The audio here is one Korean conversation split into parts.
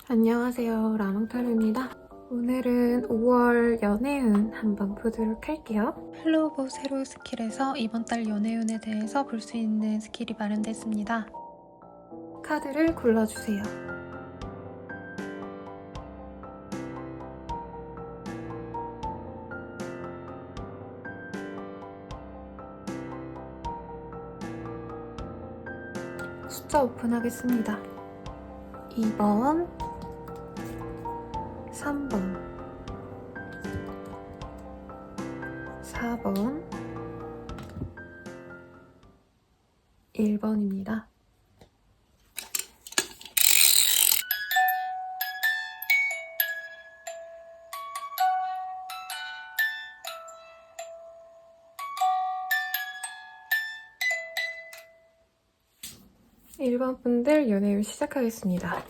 안녕하세요, 라망타루입니다. 오늘은 5월 연애운 한번 보도록 할게요. 헬로우보 세로 스킬에서 이번 달 연애운에 대해서 볼 수 있는 스킬이 마련됐습니다. 카드를 골라주세요. 숫자 오픈하겠습니다. 2번, 3번, 4번, 1번입니다. 일 번 분들 연애를 시작하겠습니다.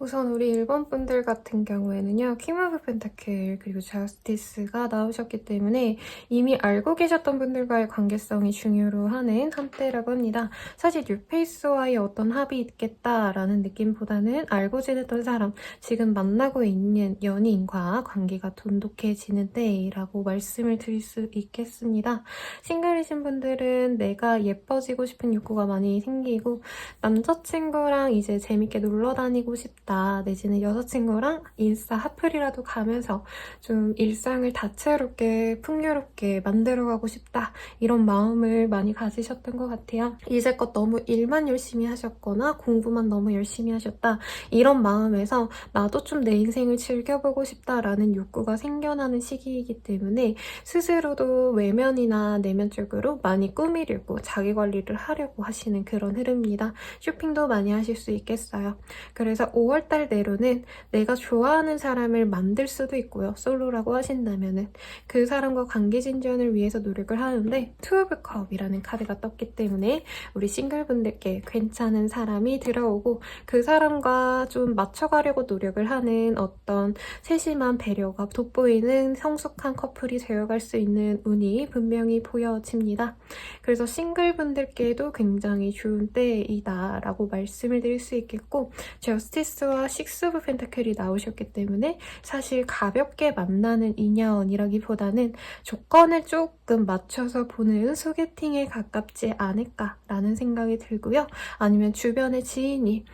우선 우리 1번 분들 같은 경우에는요. 킹 오브 펜타클 그리고 저스티스가 나오셨기 때문에 이미 알고 계셨던 분들과의 관계성이 중요로 하는 한때라고 합니다. 사실 뉴페이스와의 어떤 합이 있겠다라는 느낌보다는 알고 지냈던 사람, 지금 만나고 있는 연인과 관계가 돈독해지는 때라고 말씀을 드릴 수 있겠습니다. 싱글이신 분들은 내가 예뻐지고 싶은 욕구가 많이 생기고 남자친구랑 이제 재밌게 놀러 다니고 싶다 내지는 여자친구랑 인스타 핫플이라도 가면서 좀 일상을 다채롭게 풍요롭게 만들어가고 싶다 이런 마음을 많이 가지셨던 것 같아요. 이제껏 너무 일만 열심히 하셨거나 공부만 너무 열심히 하셨다 이런 마음에서 나도 좀 내 인생을 즐겨보고 싶다라는 욕구가 생겨나는 시기이기 때문에 스스로도 외면이나 내면적으로 많이 꾸미려고 자기 관리를 하려고 하시는 그런 흐름입니다. 쇼핑도 많이 하실 수 있겠어요. 그래서 5월달 내로는 내가 좋아하는 사람을 만들 수도 있고요. 솔로라고 하신다면은 그 사람과 관계 진전을 위해서 노력을 하는데 투 오브 컵이라는 카드가 떴기 때문에 우리 싱글분들께 괜찮은 사람이 들어오고 그 사람과 좀 맞춰가려고 노력을 하는 어떤 세심한 배려가 돋보이는 성숙한 커플이 되어갈 수 있는 운이 분명히 보여집니다. 그래서 싱글분들께도 굉장히 좋은 때이다 라고 말씀을 드릴 수 있겠고 저스티스와 식스 오브 펜타클이 나오셨기 때문에 사실 가볍게 만나는 인연이라기보다는 조건을 조금 맞춰서 보는 소개팅에 가깝지 않을까라는 생각이 들고요. 아니면 주변의 지인이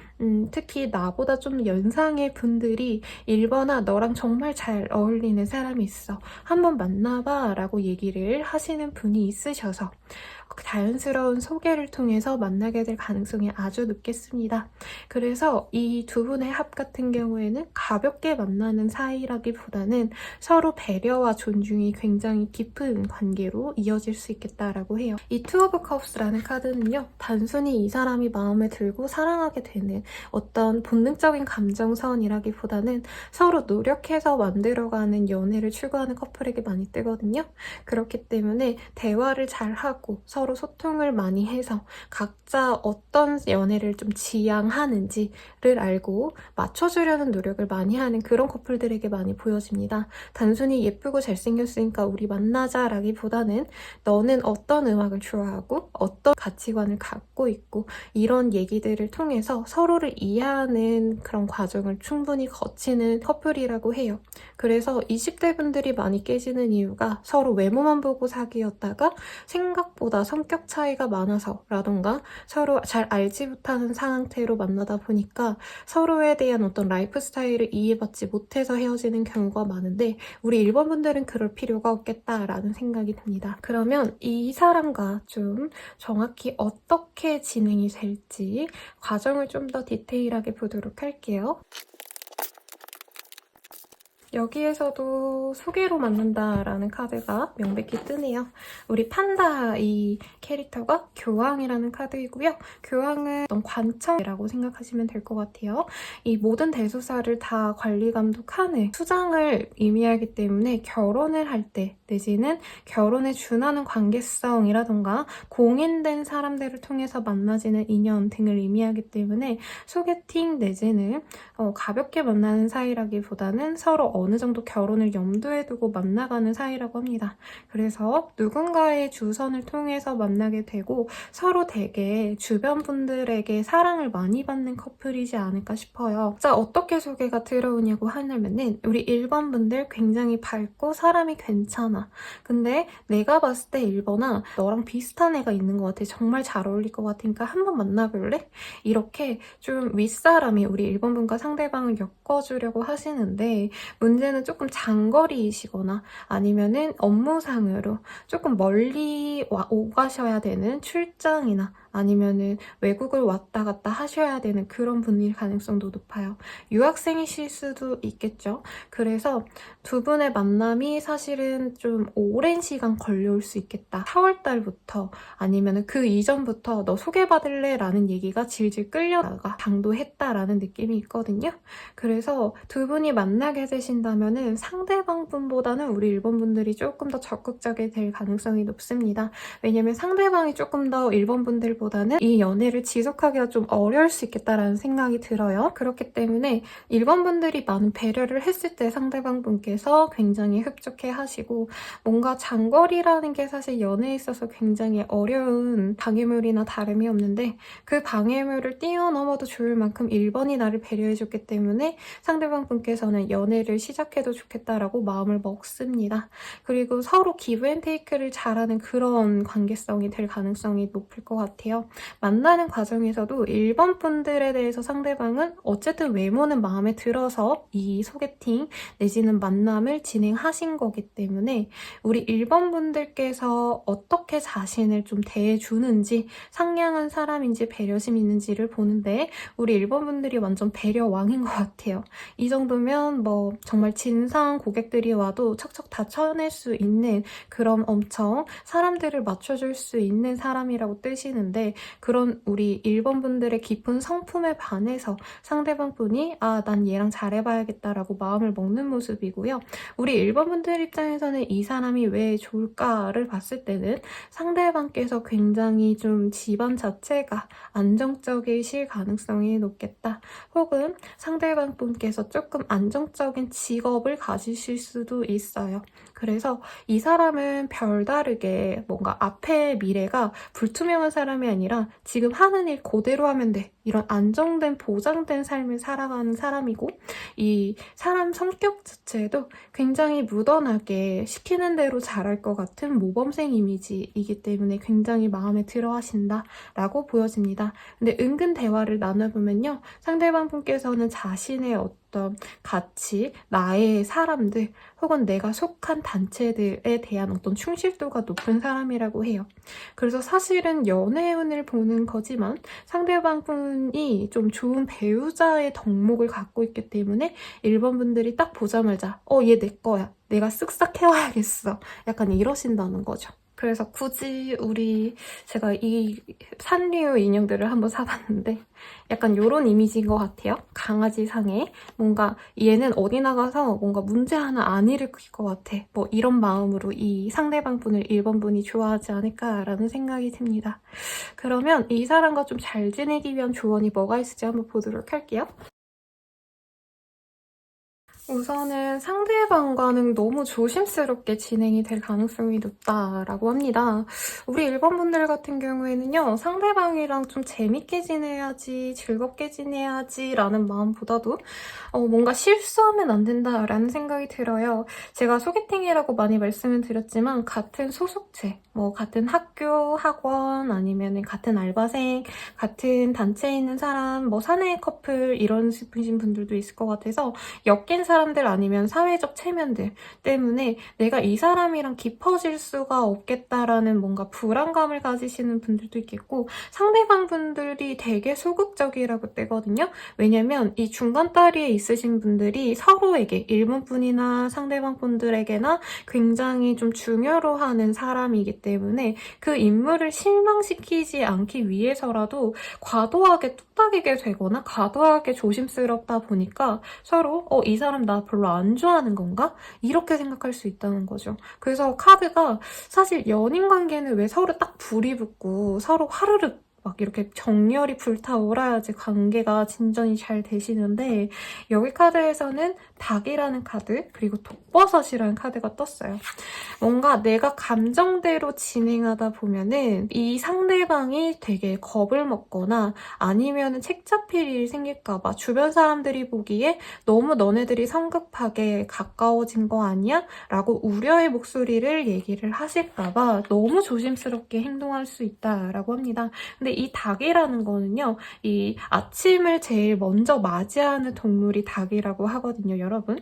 특히 나보다 좀 연상의 분들이 1번아 너랑 정말 잘 어울리는 사람이 있어. 한번 만나봐 라고 얘기를 하시는 분이 있으셔서 자연스러운 소개를 통해서 만나게 될 가능성이 아주 높겠습니다. 그래서 이 두 분의 합 같은 경우에는 가볍게 만나는 사이라기보다는 서로 배려와 존중이 굉장히 깊은 관계로 이어질 수 있겠다라고 해요. 이 투 오브 컵스라는 카드는요. 단순히 이 사람이 마음에 들고 사랑하게 되는 어떤 본능적인 감정선이라기보다는 서로 노력해서 만들어가는 연애를 추구하는 커플에게 많이 뜨거든요. 그렇기 때문에 대화를 잘하고 서로 소통을 많이 해서 각자 어떤 연애를 좀 지향하는지를 알고 맞춰주려는 노력을 많이 하는 그런 커플들에게 많이 보여집니다. 단순히 예쁘고 잘생겼으니까 우리 만나자라기보다는 너는 어떤 음악을 좋아하고 어떤 가치관을 갖고 있고 이런 얘기들을 통해서 서로를 이해하는 그런 과정을 충분히 거치는 커플이라고 해요. 그래서 20대 분들이 많이 깨지는 이유가 서로 외모만 보고 사귀었다가 생각보다 성격 차이가 많아서 라던가 서로 잘 알지 못하는 상태로 만나다 보니까 서로에 대한 어떤 라이프 스타일을 이해받지 못해서 헤어지는 경우가 많은데 우리 1번 분들은 그럴 필요가 없겠다라는 생각이 듭니다. 그러면 이 사람과 좀 정확히 어떻게 진행이 될지 과정을 좀 더 디테일하게 보도록 할게요. 여기에서도 소개로 만난다라는 카드가 명백히 뜨네요. 우리 판다 이 캐릭터가 교황이라는 카드이고요. 교황은 어떤 관청이라고 생각하시면 될 것 같아요. 이 모든 대소사를 다 관리 감독하는 수장을 의미하기 때문에 결혼을 할 때 내지는 결혼에 준하는 관계성이라던가 공인된 사람들을 통해서 만나지는 인연 등을 의미하기 때문에 소개팅 내지는 가볍게 만나는 사이라기보다는 서로 어느 정도 결혼을 염두에 두고 만나가는 사이라고 합니다. 그래서 누군가의 주선을 통해서 만나게 되고 서로 되게 주변 분들에게 사랑을 많이 받는 커플이지 않을까 싶어요. 자, 어떻게 소개가 들어오냐고 하냐면은 우리 1번 분들 굉장히 밝고 사람이 괜찮아. 근데 내가 봤을 때 1번아 너랑 비슷한 애가 있는 것 같아. 정말 잘 어울릴 것 같으니까 한번 만나볼래? 이렇게 좀 윗사람이 우리 1번 분과 상대방을 엮어주려고 하시는데 문제는 조금 장거리이시거나 아니면은 업무상으로 조금 멀리 오가셔야 되는 출장이나 아니면은 외국을 왔다 갔다 하셔야 되는 그런 분일 가능성도 높아요. 유학생이실 수도 있겠죠. 그래서 두 분의 만남이 사실은 좀 오랜 시간 걸려올 수 있겠다. 4월 달부터 아니면은 그 이전부터 너 소개받을래? 라는 얘기가 질질 끌려다가 당도했다라는 느낌이 있거든요. 그래서 두 분이 만나게 되신다면은 상대방 분보다는 우리 1번 분들이 조금 더 적극적이 될 가능성이 높습니다. 왜냐면 상대방이 조금 더 1번 분들보다는 이 연애를 지속하기가 좀 어려울 수 있겠다라는 생각이 들어요. 그렇기 때문에 1번 분들이 많은 배려를 했을 때 상대방 분께서 굉장히 흡족해 하시고 뭔가 장거리라는 게 사실 연애에 있어서 굉장히 어려운 방해물이나 다름이 없는데 그 방해물을 뛰어넘어도 좋을 만큼 1번이 나를 배려해줬기 때문에 상대방 분께서는 연애를 시작해도 좋겠다라고 마음을 먹습니다. 그리고 서로 기브앤테이크를 잘하는 그런 관계성이 될 가능성이 높을 것 같아요. 만나는 과정에서도 1번 분들에 대해서 상대방은 어쨌든 외모는 마음에 들어서 이 소개팅 내지는 만남을 진행하신 거기 때문에 우리 1번 분들께서 어떻게 자신을 좀 대해주는지 상냥한 사람인지 배려심 있는지를 보는데 우리 1번 분들이 완전 배려왕인 것 같아요. 이 정도면 뭐 정말 진상 고객들이 와도 척척 다 쳐낼 수 있는 그런 엄청 사람들을 맞춰줄 수 있는 사람이라고 뜨시는데 그런 우리 1번 분들의 깊은 성품에 반해서 상대방 분이 아, 난 얘랑 잘해봐야겠다라고 마음을 먹는 모습이고요. 우리 1번 분들 입장에서는 이 사람이 왜 좋을까를 봤을 때는 상대방께서 굉장히 좀 집안 자체가 안정적이실 가능성이 높겠다. 혹은 상대방 분께서 조금 안정적인 직업을 가지실 수도 있어요. 그래서 이 사람은 별다르게 뭔가 앞의 미래가 불투명한 사람이 아니라 지금 하는 일 그대로 하면 돼. 이런 안정된 보장된 삶을 살아가는 사람이고 이 사람 성격 자체도 굉장히 무던하게 시키는 대로 잘할 것 같은 모범생 이미지이기 때문에 굉장히 마음에 들어 하신다라고 보여집니다. 근데 은근 대화를 나눠보면요. 상대방 분께서는 자신의 어떤 가치, 나의 사람들 혹은 내가 속한 단체들에 대한 어떤 충실도가 높은 사람이라고 해요. 그래서 사실은 연애운을 보는 거지만 상대방 분이 좀 좋은 배우자의 덕목을 갖고 있기 때문에 1번 분들이 딱 보자마자 얘 내 거야. 내가 쓱싹 해와야겠어. 약간 이러신다는 거죠. 그래서 굳이 제가 이 산리오 인형들을 한번 사봤는데 약간 이런 이미지인 것 같아요. 강아지 상에 뭔가 얘는 어디 나가서 뭔가 문제 하나 안 일으킬 것 같아. 뭐 이런 마음으로 이 상대방 분을 1번 분이 좋아하지 않을까라는 생각이 듭니다. 그러면 이 사람과 좀 잘 지내기 위한 조언이 뭐가 있을지 한번 보도록 할게요. 우선은 상대방과는 너무 조심스럽게 진행이 될 가능성이 높다라고 합니다. 우리 1번 분들 같은 경우에는요. 상대방이랑 좀 재밌게 지내야지, 즐겁게 지내야지 라는 마음보다도 뭔가 실수하면 안 된다라는 생각이 들어요. 제가 소개팅이라고 많이 말씀을 드렸지만 같은 소속체, 뭐 같은 학교, 학원 아니면 같은 알바생, 같은 단체에 있는 사람, 뭐 사내 커플 이런 분들도 있을 것 같아서 엮인 사람들 아니면 사회적 체면들 때문에 내가 이 사람이랑 깊어질 수가 없겠다라는 뭔가 불안감을 가지시는 분들도 있겠고 상대방 분들이 되게 소극적이라고 뜨거든요. 왜냐면 이 중간 다리에 있으신 분들이 서로에게 1번 분이나 상대방 분들에게나 굉장히 좀 중요로 하는 사람이기 때문에 그 인물을 실망시키지 않기 위해서라도 과도하게 뚝딱이게 되거나 과도하게 조심스럽다 보니까 서로 이 사람 나 별로 안 좋아하는 건가? 이렇게 생각할 수 있다는 거죠. 그래서 카드가 사실 연인 관계는 왜 서로 딱 불이 붙고 서로 화르륵 막 이렇게 정열이 불타올라야지 관계가 진전이 잘 되시는데 여기 카드에서는 닭이라는 카드 그리고 독버섯이라는 카드가 떴어요. 뭔가 내가 감정대로 진행하다 보면은 이 상대방이 되게 겁을 먹거나 아니면은 책잡힐 일이 생길까봐 주변 사람들이 보기에 너무 너네들이 성급하게 가까워진 거 아니야? 라고 우려의 목소리를 얘기를 하실까봐 너무 조심스럽게 행동할 수 있다라고 합니다. 근데 이 닭이라는 거는요, 이 아침을 제일 먼저 맞이하는 동물이 닭이라고 하거든요, 여러분.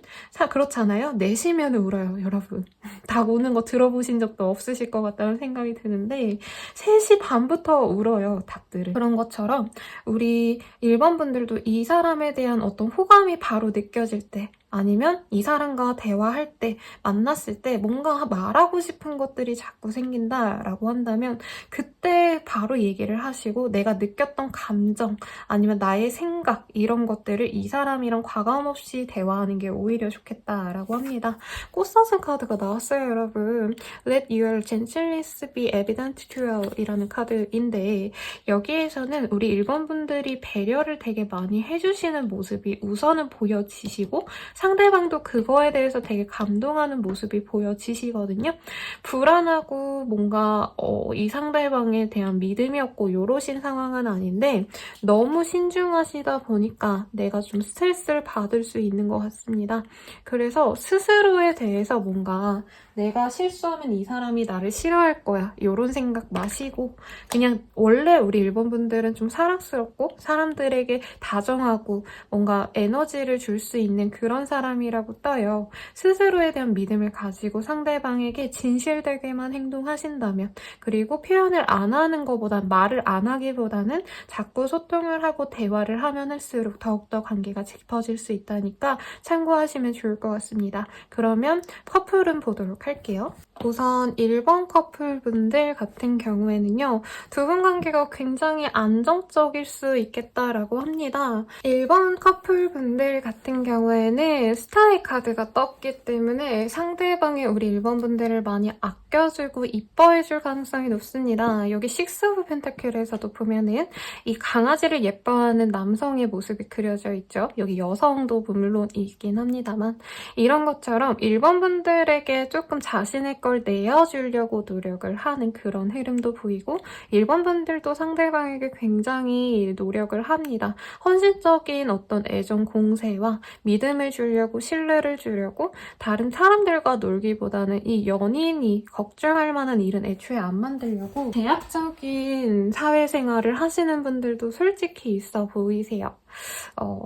그렇잖아요? 내쉬면 울어요, 여러분. 닭 우는 거 들어보신 적도 없으실 것 같다는 생각이 드는데 3시 반부터 울어요, 닭들은. 그런 것처럼 우리 일본 분들도 이 사람에 대한 어떤 호감이 바로 느껴질 때 아니면 이 사람과 대화할 때, 만났을 때 뭔가 말하고 싶은 것들이 자꾸 생긴다라고 한다면 그때 바로 얘기를 하시고 내가 느꼈던 감정 아니면 나의 생각 이런 것들을 이 사람이랑 과감없이 대화하는 게 오히려 좋겠다라고 합니다. 꽃사슴 카드가 나왔어요, 여러분. Let your gentleness be evident to all 이라는 카드인데 여기에서는 우리 일본 분들이 배려를 되게 많이 해주시는 모습이 우선은 보여지시고 상대방도 그거에 대해서 되게 감동하는 모습이 보여지시거든요. 불안하고 뭔가 이 상대방에 대한 믿음이 없고 요러신 상황은 아닌데 너무 신중하시다 보니까 내가 좀 스트레스를 받을 수 있는 것 같습니다. 그래서 스스로에 대해서 뭔가 내가 실수하면 이 사람이 나를 싫어할 거야 이런 생각 마시고 그냥 원래 우리 일본 분들은 좀 사랑스럽고 사람들에게 다정하고 뭔가 에너지를 줄 수 있는 그런 사람이라고 떠요. 스스로에 대한 믿음을 가지고 상대방에게 진실되게만 행동하신다면 그리고 표현을 안 하는 것보단 말을 안 하기보다는 자꾸 소통을 하고 대화를 하면 할수록 더욱더 관계가 깊어질 수 있다니까 참고하시면 좋을 것 같습니다. 그러면 커플은 보도록 할게요. 우선 일본 커플분들 같은 경우에는요. 두 분 관계가 굉장히 안정적일 수 있겠다라고 합니다. 일본 커플분들 같은 경우에는 스타의 카드가 떴기 때문에 상대방이 우리 일본 분들을 많이 아껴주고 이뻐해줄 가능성이 높습니다. 여기 식스 오브 펜타클에서도 보면은 이 강아지를 예뻐하는 남성의 모습이 그려져 있죠. 여기 여성도 물론 있긴 합니다만 이런 것처럼 일본 분들에게 조금 자신의 걸 내어주려고 노력을 하는 그런 흐름도 보이고 일본 분들도 상대방에게 굉장히 노력을 합니다. 헌신적인 어떤 애정 공세와 믿음을 주려고 신뢰를 주려고 다른 사람들과 놀기보다는 이 연인이 걱정할 만한 일은 애초에 안 만들려고 제약적인 사회생활을 하시는 분들도 솔직히 있어 보이세요.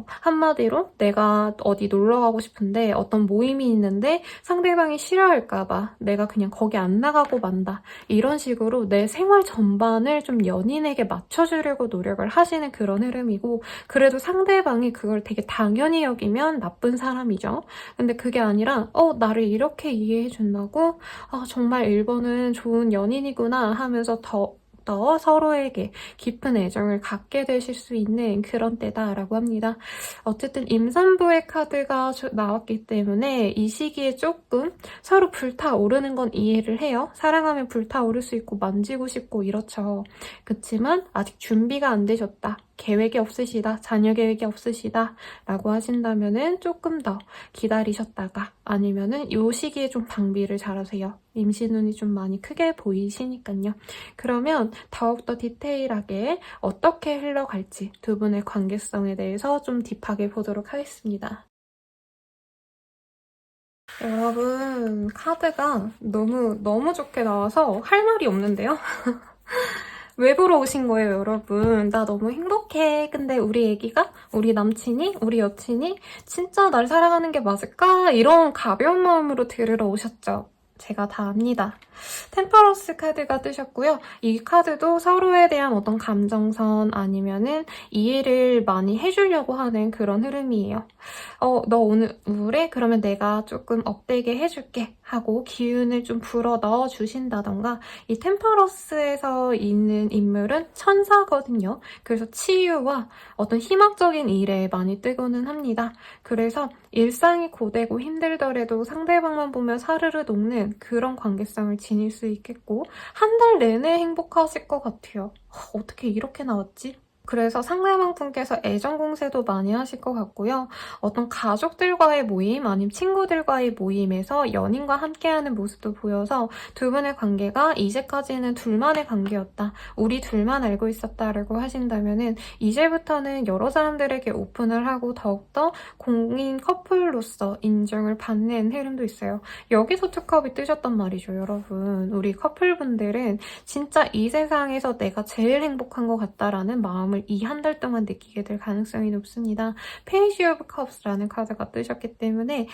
한마디로 내가 어디 놀러 가고 싶은데 어떤 모임이 있는데 상대방이 싫어할까봐 내가 그냥 거기 안 나가고 만다. 이런 식으로 내 생활 전반을 좀 연인에게 맞춰주려고 노력을 하시는 그런 흐름이고 그래도 상대방이 그걸 되게 당연히 여기면 나쁜 사람이죠. 근데 그게 아니라 나를 이렇게 이해해준다고? 정말 일본은 좋은 연인이구나 하면서 더 서로에게 깊은 애정을 갖게 되실 수 있는 그런 때다라고 합니다. 어쨌든 임산부의 카드가 나왔기 때문에 이 시기에 조금 서로 불타오르는 건 이해를 해요. 사랑하면 불타오를 수 있고 만지고 싶고 이렇죠. 그치만 아직 준비가 안 되셨다. 계획이 없으시다, 자녀 계획이 없으시다 라고 하신다면은 조금 더 기다리셨다가 아니면은 이 시기에 좀 방비를 잘하세요. 임신운이 좀 많이 크게 보이시니까요. 그러면 더욱더 디테일하게 어떻게 흘러갈지 두 분의 관계성에 대해서 좀 딥하게 보도록 하겠습니다. 여러분, 카드가 너무 좋게 나와서 할 말이 없는데요? 왜 보러 오신 거예요, 여러분? 나 너무 행복해. 근데 우리 애기가? 우리 남친이? 우리 여친이? 진짜 날 사랑하는 게 맞을까? 이런 가벼운 마음으로 들으러 오셨죠? 제가 다 압니다. 템퍼런스 카드가 뜨셨고요. 이 카드도 서로에 대한 어떤 감정선 아니면은 이해를 많이 해주려고 하는 그런 흐름이에요. 너 오늘 우울해? 그러면 내가 조금 업되게 해줄게 하고 기운을 좀 불어 넣어주신다던가 이 템퍼런스에서 있는 인물은 천사거든요. 그래서 치유와 어떤 희망적인 일에 많이 뜨고는 합니다. 그래서 일상이 고되고 힘들더라도 상대방만 보면 사르르 녹는 있는 그런 관계성을 지닐 수 있겠고 한 달 내내 행복하실 것 같아요. 어떻게 이렇게 나왔지? 그래서 상대방 분께서 애정 공세도 많이 하실 것 같고요. 어떤 가족들과의 모임 아니면 친구들과의 모임에서 연인과 함께하는 모습도 보여서 두 분의 관계가 이제까지는 둘만의 관계였다. 우리 둘만 알고 있었다라고 하신다면은 이제부터는 여러 사람들에게 오픈을 하고 더욱더 공인 커플로서 인정을 받는 흐름도 있어요. 여기서 투컵이 뜨셨단 말이죠, 여러분. 우리 커플분들은 진짜 이 세상에서 내가 제일 행복한 것 같다라는 마음을 이 한 달 동안 느끼게 될 가능성이 높습니다. 페이지 오브 컵스라는 카드가 뜨셨기 때문에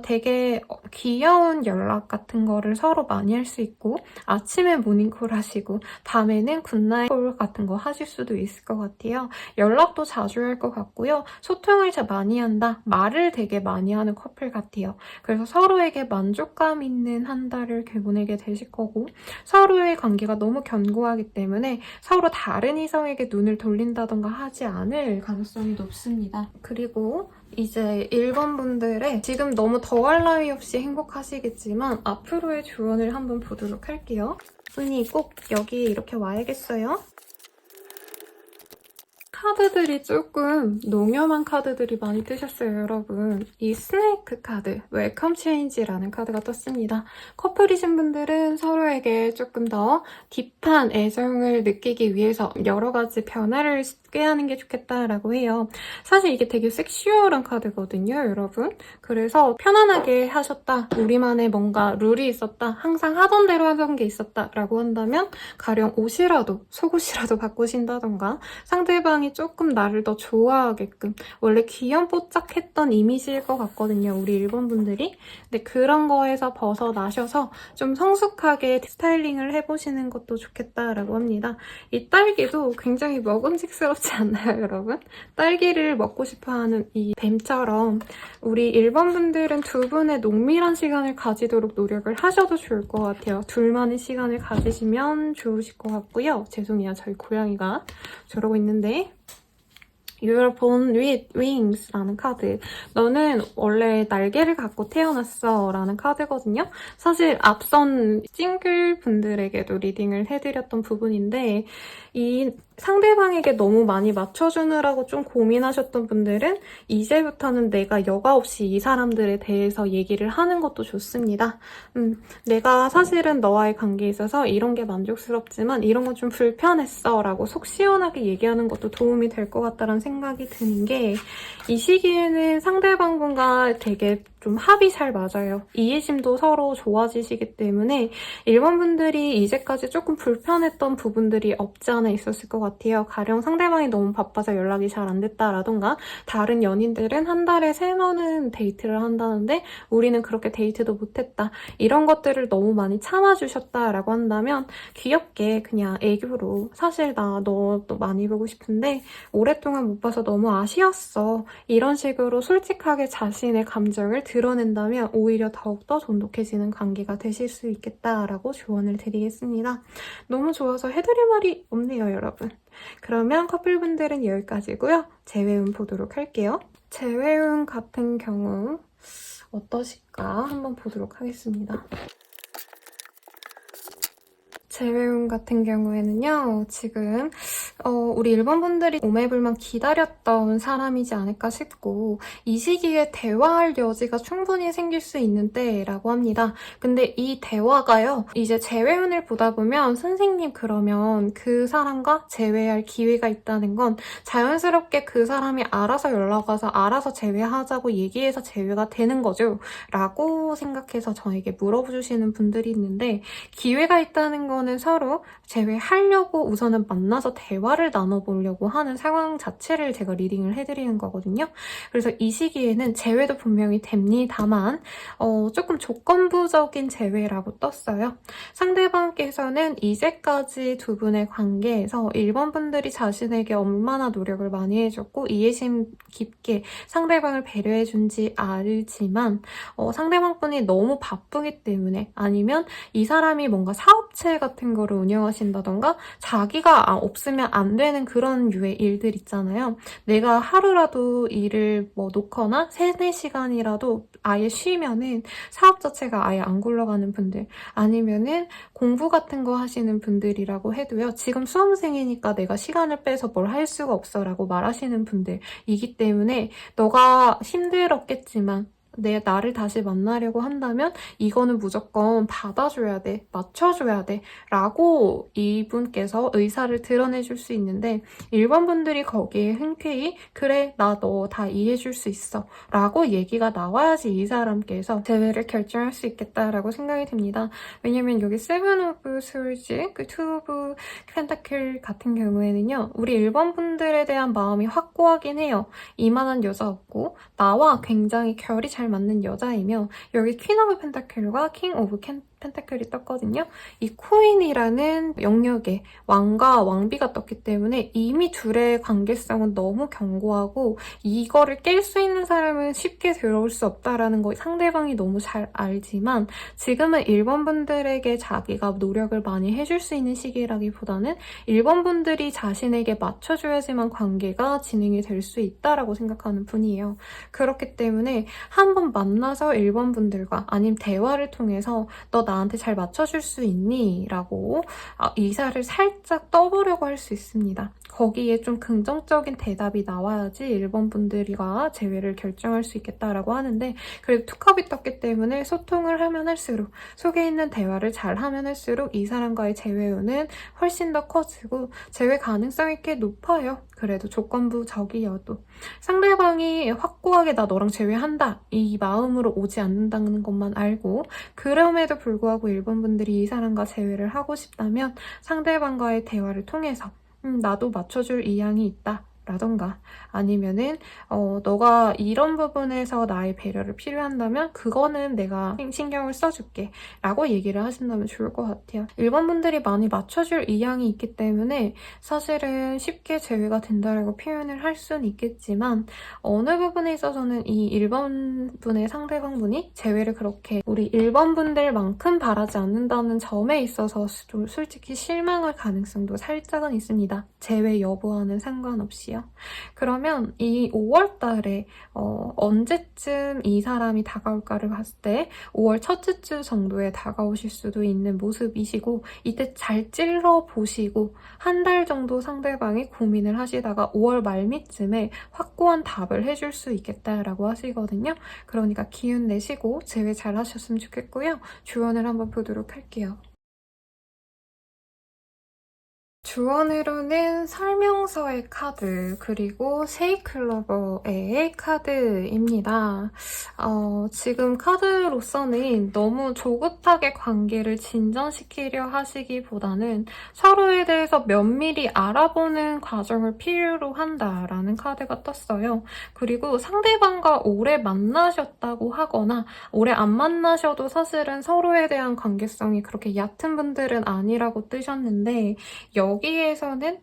되게 귀여운 연락 같은 거를 서로 많이 할 수 있고 아침에 모닝콜 하시고 밤에는 굿나잇 콜 같은 거 하실 수도 있을 것 같아요. 연락도 자주 할 것 같고요. 소통을 잘 많이 한다. 말을 되게 많이 하는 커플 같아요. 그래서 서로에게 만족감 있는 한 달을 보내게 되실 거고 서로의 관계가 너무 견고하기 때문에 서로 다른 이성에게 눈을 돌린다던가 하지 않을 가능성이 높습니다. 그리고 이제 1번 분들의 지금 너무 더할 나위 없이 행복하시겠지만 앞으로의 조언을 한번 보도록 할게요. 분이 꼭 여기에 이렇게 와야겠어요. 카드들이 조금 농염한 카드들이 많이 뜨셨어요, 여러분. 이 스네이크 카드, 웰컴 체인지라는 카드가 떴습니다. 커플이신 분들은 서로에게 조금 더 딥한 애정을 느끼기 위해서 여러 가지 변화를 꾀하는 게 좋겠다라고 해요. 사실 이게 되게 섹슈얼한 카드거든요, 여러분. 그래서 편안하게 하셨다, 우리만의 뭔가 룰이 있었다, 항상 하던 대로 하던 게 있었다라고 한다면 가령 옷이라도, 속옷이라도 바꾸신다던가 상대방이 조금 나를 더 좋아하게끔 원래 귀염뽀짝했던 이미지일 것 같거든요, 우리 1번 분들이. 근데 그런 거에서 벗어나셔서 좀 성숙하게 스타일링을 해보시는 것도 좋겠다라고 합니다. 이 딸기도 굉장히 먹음직스럽지 않나요, 여러분? 딸기를 먹고 싶어하는 이 뱀처럼 우리 1번 분들은 두 분의 농밀한 시간을 가지도록 노력을 하셔도 좋을 것 같아요. 둘만의 시간을 가지시면 좋으실 것 같고요. 죄송해요, 저희 고양이가 저러고 있는데. You're born with wings라는 카드. 너는 원래 날개를 갖고 태어났어 라는 카드거든요. 사실 앞선 싱글 분들에게도 리딩을 해드렸던 부분인데 이 상대방에게 너무 많이 맞춰주느라고 좀 고민하셨던 분들은 이제부터는 내가 여과 없이 이 사람들에 대해서 얘기를 하는 것도 좋습니다. 내가 사실은 너와의 관계에 있어서 이런 게 만족스럽지만 이런 건 좀 불편했어 라고 속 시원하게 얘기하는 것도 도움이 될 것 같다는 생각이 드는 게 이 시기에는 상대방과 되게 좀 합이 잘 맞아요. 이해심도 서로 좋아지시기 때문에 1번 분들이 이제까지 조금 불편했던 부분들이 없지 않아 있었을 것 같아요. 가령 상대방이 너무 바빠서 연락이 잘 안 됐다라던가 다른 연인들은 한 달에 3번은 데이트를 한다는데 우리는 그렇게 데이트도 못했다. 이런 것들을 너무 많이 참아주셨다라고 한다면 귀엽게 그냥 애교로 사실 나 너 많이 보고 싶은데 오랫동안 못 봐서 너무 아쉬웠어. 이런 식으로 솔직하게 자신의 감정을 드러낸다면 오히려 더욱더 돈독해지는 관계가 되실 수 있겠다라고 조언을 드리겠습니다. 너무 좋아서 해드릴 말이 없네요, 여러분. 그러면 커플분들은 여기까지고요. 재회운 보도록 할게요. 재회운 같은 경우 어떠실까 한번 보도록 하겠습니다. 재회운 같은 경우에는요, 지금 우리 1번 분들이 오매불만 기다렸던 사람이지 않을까 싶고 이 시기에 대화할 여지가 충분히 생길 수 있는 때라고 합니다. 근데 이 대화가요, 이제 재회운을 보다 보면 선생님 그러면 그 사람과 재회할 기회가 있다는 건 자연스럽게 그 사람이 알아서 연락 와서 알아서 재회하자고 얘기해서 재회가 되는 거죠? 라고 생각해서 저에게 물어주시는 분들이 있는데 기회가 있다는 건 서로 재회하려고 우선은 만나서 대화를 나눠보려고 하는 상황 자체를 제가 리딩을 해드리는 거거든요. 그래서 이 시기에는 재회도 분명히 됩니다만 조금 조건부적인 재회라고 떴어요. 상대방께서는 이제까지 두 분의 관계에서 1번 분들이 자신에게 얼마나 노력을 많이 해줬고 이해심 깊게 상대방을 배려해준지 알지만 상대방 분이 너무 바쁘기 때문에 아니면 이 사람이 뭔가 사업체 같은 거를 운영하신다던가 자기가 없으면 안 되는 그런 류의 일들 있잖아요. 내가 하루라도 일을 뭐 놓거나 3-4시간이라도 아예 쉬면은 사업 자체가 아예 안 굴러가는 분들, 아니면은 공부 같은 거 하시는 분들이라고 해도요. 지금 수험생이니까 내가 시간을 빼서 뭘 할 수가 없어 라고 말하시는 분들이기 때문에 너가 힘들었겠지만 나를 다시 만나려고 한다면 이거는 무조건 받아줘야 돼, 맞춰줘야 돼 라고 이분께서 의사를 드러내줄 수 있는데, 일반 분들이 거기에 흔쾌히 그래 나 너 다 이해해줄 수 있어 라고 얘기가 나와야지 이 사람께서 재회를 결정할 수 있겠다라고 생각이 듭니다. 왜냐면 여기 세븐 오브 솔즈, 그 투 오브 펜타클 같은 경우에는요, 우리 1번 분들에 대한 마음이 확고하긴 해요. 이만한 여자 없고 나와 굉장히 결이 잘 맞는 여자이며, 여기 퀸 오브 펜타클과 킹 오브 펜타클이 떴거든요. 이 코인이라는 영역에 왕과 왕비가 떴기 때문에 이미 둘의 관계성은 너무 견고하고 이거를 깰 수 있는 사람은 쉽게 들어올 수 없다라는 거 상대방이 너무 잘 알지만, 지금은 1번 분들에게 자기가 노력을 많이 해줄 수 있는 시기라기보다는 1번 분들이 자신에게 맞춰줘야지만 관계가 진행이 될 수 있다라고 생각하는 분이에요. 그렇기 때문에 한번 만나서 1번 분들과 아니면 대화를 통해서 너 나한테 잘 맞춰줄 수 있니? 라고 이사를 살짝 떠보려고 할 수 있습니다. 거기에 좀 긍정적인 대답이 나와야지 1번 분들이가 재회를 결정할 수 있겠다라고 하는데, 그래도 투컵이 떴기 때문에 소통을 하면 할수록, 속에 있는 대화를 잘 하면 할수록 이 사람과의 재회운은 훨씬 더 커지고 재회 가능성이 꽤 높아요. 그래도 조건부적이어도 상대방이 확고하게 나 너랑 재회한다 이 마음으로 오지 않는다는 것만 알고, 그럼에도 불구하고 1번 분들이 이 사람과 재회를 하고 싶다면 상대방과의 대화를 통해서 나도 맞춰줄 의향이 있다 라던가, 아니면은 너가 이런 부분에서 나의 배려를 필요한다면 그거는 내가 신경을 써줄게 라고 얘기를 하신다면 좋을 것 같아요. 1번 분들이 많이 맞춰줄 의향이 있기 때문에 사실은 쉽게 재회가 된다라고 표현을 할 수는 있겠지만, 어느 부분에 있어서는 이 1번 분의 상대방분이 재회를 그렇게 우리 1번 분들만큼 바라지 않는다는 점에 있어서 좀 솔직히 실망할 가능성도 살짝은 있습니다. 재회 여부와는 상관없이요. 그러면 이 5월 달에 언제쯤 이 사람이 다가올까를 봤을 때 5월 첫째 주 정도에 다가오실 수도 있는 모습이시고, 이때 잘 찔러보시고 한 달 정도 상대방이 고민을 하시다가 5월 말미쯤에 확고한 답을 해줄 수 있겠다라고 하시거든요. 그러니까 기운 내시고 재회 잘 하셨으면 좋겠고요. 주원을 한번 보도록 할게요. 주원으로는 설명서의 카드, 그리고 세이클로버의 카드입니다. 지금 카드로서는 너무 조급하게 관계를 진전시키려 하시기보다는 서로에 대해서 면밀히 알아보는 과정을 필요로 한다라는 카드가 떴어요. 그리고 상대방과 오래 만나셨다고 하거나 오래 안 만나셔도 사실은 서로에 대한 관계성이 그렇게 얕은 분들은 아니라고 뜨셨는데, 여기에서는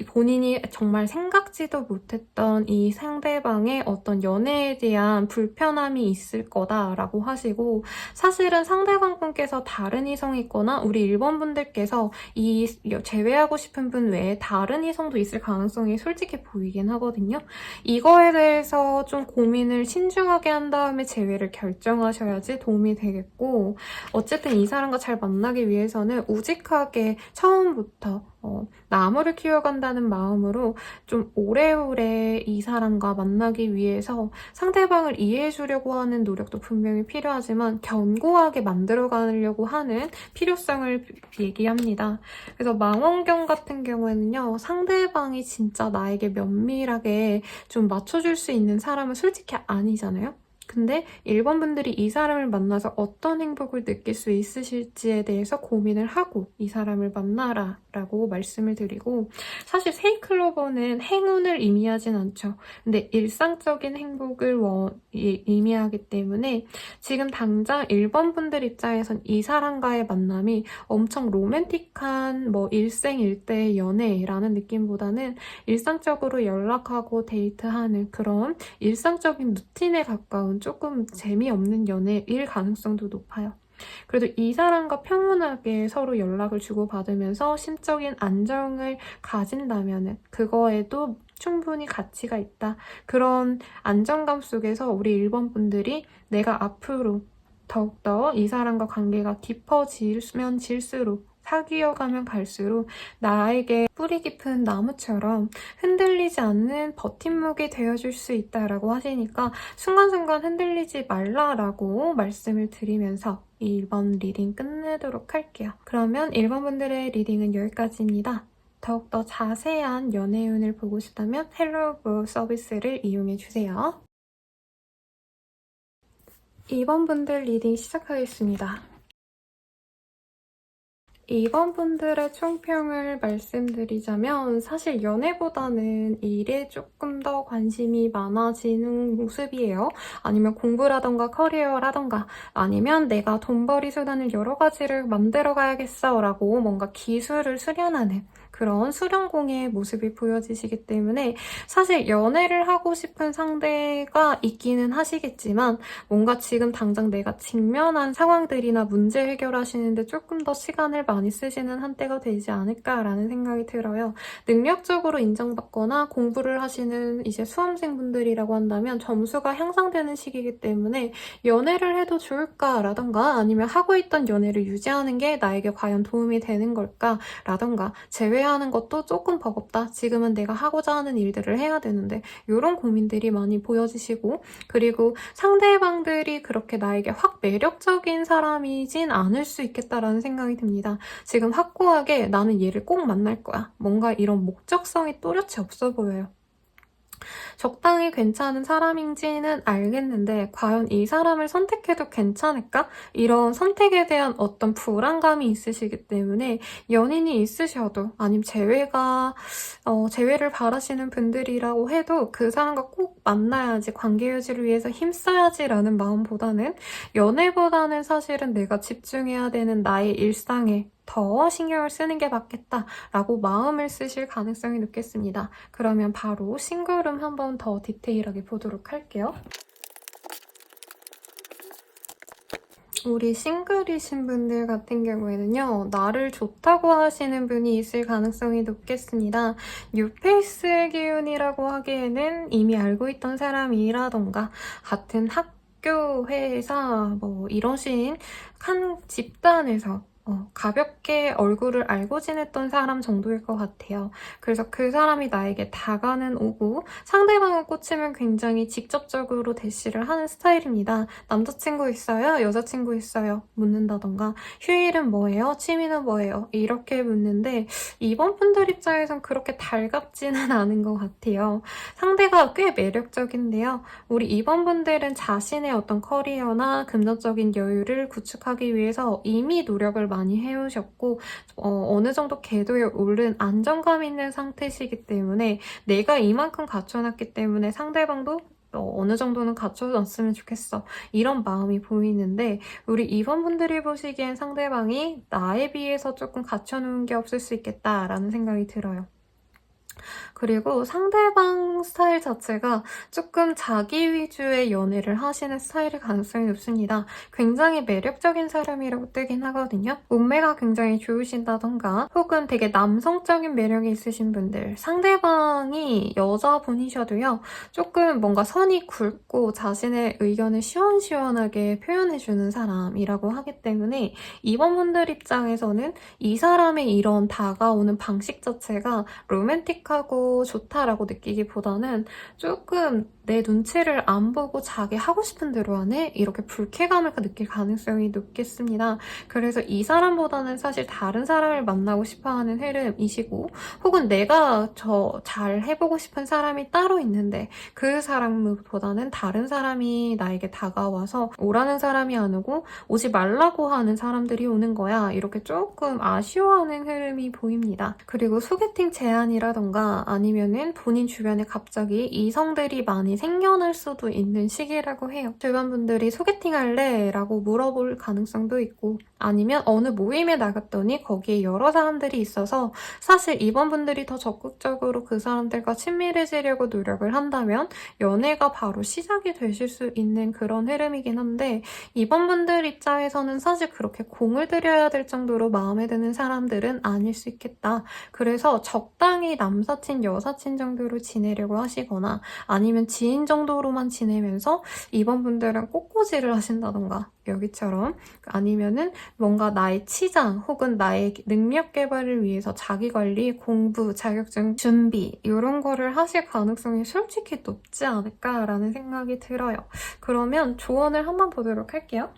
본인이 정말 생각지도 못했던 이 상대방의 어떤 연애에 대한 불편함이 있을 거다라고 하시고, 사실은 상대방분께서 다른 이성이 있거나 우리 1번 분들께서 이 제외하고 싶은 분 외에 다른 이성도 있을 가능성이 솔직히 보이긴 하거든요. 이거에 대해서 좀 고민을 신중하게 한 다음에 제외를 결정하셔야지 도움이 되겠고, 어쨌든 이 사람과 잘 만나기 위해서는 우직하게 처음부터 나무를 키워간다는 마음으로 좀 오래오래 이 사람과 만나기 위해서 상대방을 이해해주려고 하는 노력도 분명히 필요하지만 견고하게 만들어가려고 하는 필요성을 얘기합니다. 그래서 망원경 같은 경우에는요, 상대방이 진짜 나에게 면밀하게 좀 맞춰줄 수 있는 사람은 솔직히 아니잖아요? 근데 1번 분들이 이 사람을 만나서 어떤 행복을 느낄 수 있으실지에 대해서 고민을 하고 이 사람을 만나라 라고 말씀을 드리고, 사실 세이클로버는 행운을 의미하진 않죠. 근데 일상적인 행복을 의미하기 때문에 지금 당장 1번 분들 입장에선 이 사람과의 만남이 엄청 로맨틱한 일생일대의 연애라는 느낌보다는 일상적으로 연락하고 데이트하는 그런 일상적인 루틴에 가까운 조금 재미없는 연애일 가능성도 높아요. 그래도 이 사람과 평온하게 서로 연락을 주고받으면서 심적인 안정을 가진다면은 그거에도 충분히 가치가 있다. 그런 안정감 속에서 우리 1번 분들이 내가 앞으로 더욱더 이 사람과 관계가 깊어지면 질수록 사귀어가면 갈수록 나에게 뿌리 깊은 나무처럼 흔들리지 않는 버팀목이 되어줄 수 있다라고 하시니까 순간순간 흔들리지 말라라고 말씀을 드리면서 1번 리딩 끝내도록 할게요. 그러면 1번 분들의 리딩은 여기까지입니다. 더욱더 자세한 연애운을 보고 싶다면 헬로우 서비스를 이용해주세요. 2번 분들 리딩 시작하겠습니다. 2번 분들의 총평을 말씀드리자면 사실 연애보다는 일에 조금 더 관심이 많아지는 모습이에요. 아니면 공부라던가 커리어라던가 아니면 내가 돈벌이 수단을 여러 가지를 만들어 가야겠어 라고 뭔가 기술을 수련하는 그런 수련공의 모습이 보여지시기 때문에 사실 연애를 하고 싶은 상대가 있기는 하시겠지만 뭔가 지금 당장 내가 직면한 상황들이나 문제 해결하시는데 조금 더 시간을 많이 쓰시는 한때가 되지 않을까라는 생각이 들어요. 능력적으로 인정받거나 공부를 하시는 이제 수험생분들이라고 한다면 점수가 향상되는 시기이기 때문에 연애를 해도 좋을까라던가 아니면 하고 있던 연애를 유지하는 게 나에게 과연 도움이 되는 걸까라던가 제외하는 것도 조금 버겁다. 지금은 내가 하고자 하는 일들을 해야 되는데 이런 고민들이 많이 보여지시고 그리고 상대방들이 그렇게 나에게 확 매력적인 사람이진 않을 수 있겠다라는 생각이 듭니다. 지금 확고하게 나는 얘를 꼭 만날 거야. 뭔가 이런 목적성이 또렷이 없어 보여요. 적당히 괜찮은 사람인지는 알겠는데 과연 이 사람을 선택해도 괜찮을까? 이런 선택에 대한 어떤 불안감이 있으시기 때문에 연인이 있으셔도 아니면 재회를 바라시는 분들이라고 해도 그 사람과 꼭 만나야지 관계 유지를 위해서 힘써야지라는 마음보다는 연애보다는 사실은 내가 집중해야 되는 나의 일상에 더 신경을 쓰는 게 맞겠다라고 마음을 쓰실 가능성이 높겠습니다. 그러면 바로 싱글룸 한번 더 디테일하게 보도록 할게요. 우리 싱글이신 분들 같은 경우에는요. 나를 좋다고 하시는 분이 있을 가능성이 높겠습니다. 뉴페이스의 기운이라고 하기에는 이미 알고 있던 사람이라던가 같은 학교, 회사 뭐 이러신 한 집단에서 가볍게 얼굴을 알고 지냈던 사람 정도일 것 같아요. 그래서 그 사람이 나에게 다가는 오고 상대방을 꽂히면 굉장히 직접적으로 대시를 하는 스타일입니다. 남자친구 있어요? 여자친구 있어요? 묻는다던가 휴일은 뭐예요? 취미는 뭐예요? 이렇게 묻는데 이번 분들 입장에선 그렇게 달갑지는 않은 것 같아요. 상대가 꽤 매력적인데요. 우리 이번 분들은 자신의 어떤 커리어나 금전적인 여유를 구축하기 위해서 이미 노력을 많이 해오셨고 어느 정도 궤도에 오른 안정감 있는 상태시기 때문에 내가 이만큼 갖춰놨기 때문에 상대방도 어느 정도는 갖춰놨으면 좋겠어. 이런 마음이 보이는데 우리 2번 분들이 보시기엔 상대방이 나에 비해서 조금 갖춰놓은 게 없을 수 있겠다라는 생각이 들어요. 그리고 상대방 스타일 자체가 조금 자기 위주의 연애를 하시는 스타일일 가능성이 높습니다. 굉장히 매력적인 사람이라고 뜨긴 하거든요. 몸매가 굉장히 좋으신다던가 혹은 되게 남성적인 매력이 있으신 분들 상대방이 여자분이셔도요. 조금 뭔가 선이 굵고 자신의 의견을 시원시원하게 표현해주는 사람이라고 하기 때문에 이번 분들 입장에서는 이 사람의 이런 다가오는 방식 자체가 로맨틱하고 좋다라고 느끼기보다는 조금 내 눈치를 안 보고 자기 하고 싶은 대로 하네? 이렇게 불쾌감을 느낄 가능성이 높겠습니다. 그래서 이 사람보다는 사실 다른 사람을 만나고 싶어하는 흐름이시고 혹은 내가 잘 해보고 싶은 사람이 따로 있는데 그 사람보다는 다른 사람이 나에게 다가와서 오라는 사람이 안 오고 오지 말라고 하는 사람들이 오는 거야. 이렇게 조금 아쉬워하는 흐름이 보입니다. 그리고 소개팅 제안이라던가 있다던가 아니면은 본인 주변에 갑자기 이성들이 많이 생겨날 수도 있는 시기라고 해요. 주변 분들이 소개팅 할래? 라고 물어볼 가능성도 있고 아니면 어느 모임에 나갔더니 거기에 여러 사람들이 있어서 사실 이번 분들이 더 적극적으로 그 사람들과 친밀해지려고 노력을 한다면 연애가 바로 시작이 되실 수 있는 그런 흐름이긴 한데 이번 분들 입장에서는 사실 그렇게 공을 들여야 될 정도로 마음에 드는 사람들은 아닐 수 있겠다. 그래서 적당히 남사친, 여사친 정도로 지내려고 하시거나 아니면 지인 정도로만 지내면서 이번 분들은 꽃꽂이를 하신다던가 여기처럼 아니면은 뭔가 나의 치장 혹은 나의 능력 개발을 위해서 자기관리, 공부, 자격증 준비 이런 거를 하실 가능성이 솔직히 높지 않을까라는 생각이 들어요. 그러면 조언을 한번 보도록 할게요.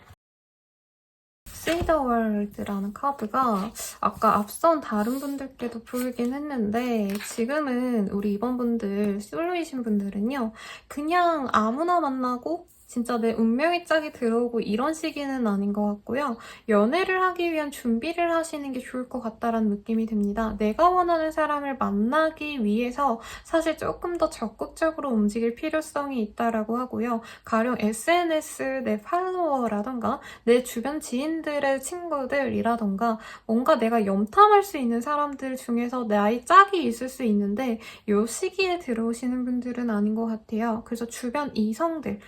See the World라는 카드가 아까 앞선 다른 분들께도 보이긴 했는데 지금은 우리 이번 분들 솔로이신 분들은요 그냥 아무나 만나고 진짜 내 운명의 짝이 들어오고 이런 시기는 아닌 것 같고요. 연애를 하기 위한 준비를 하시는 게 좋을 것 같다라는 느낌이 듭니다. 내가 원하는 사람을 만나기 위해서 사실 조금 더 적극적으로 움직일 필요성이 있다라고 하고요. 가령 SNS 내 팔로워라던가 내 주변 지인들의 친구들이라던가 뭔가 내가 염탐할 수 있는 사람들 중에서 나의 짝이 있을 수 있는데 이 시기에 들어오시는 분들은 아닌 것 같아요. 그래서 주변 이성들,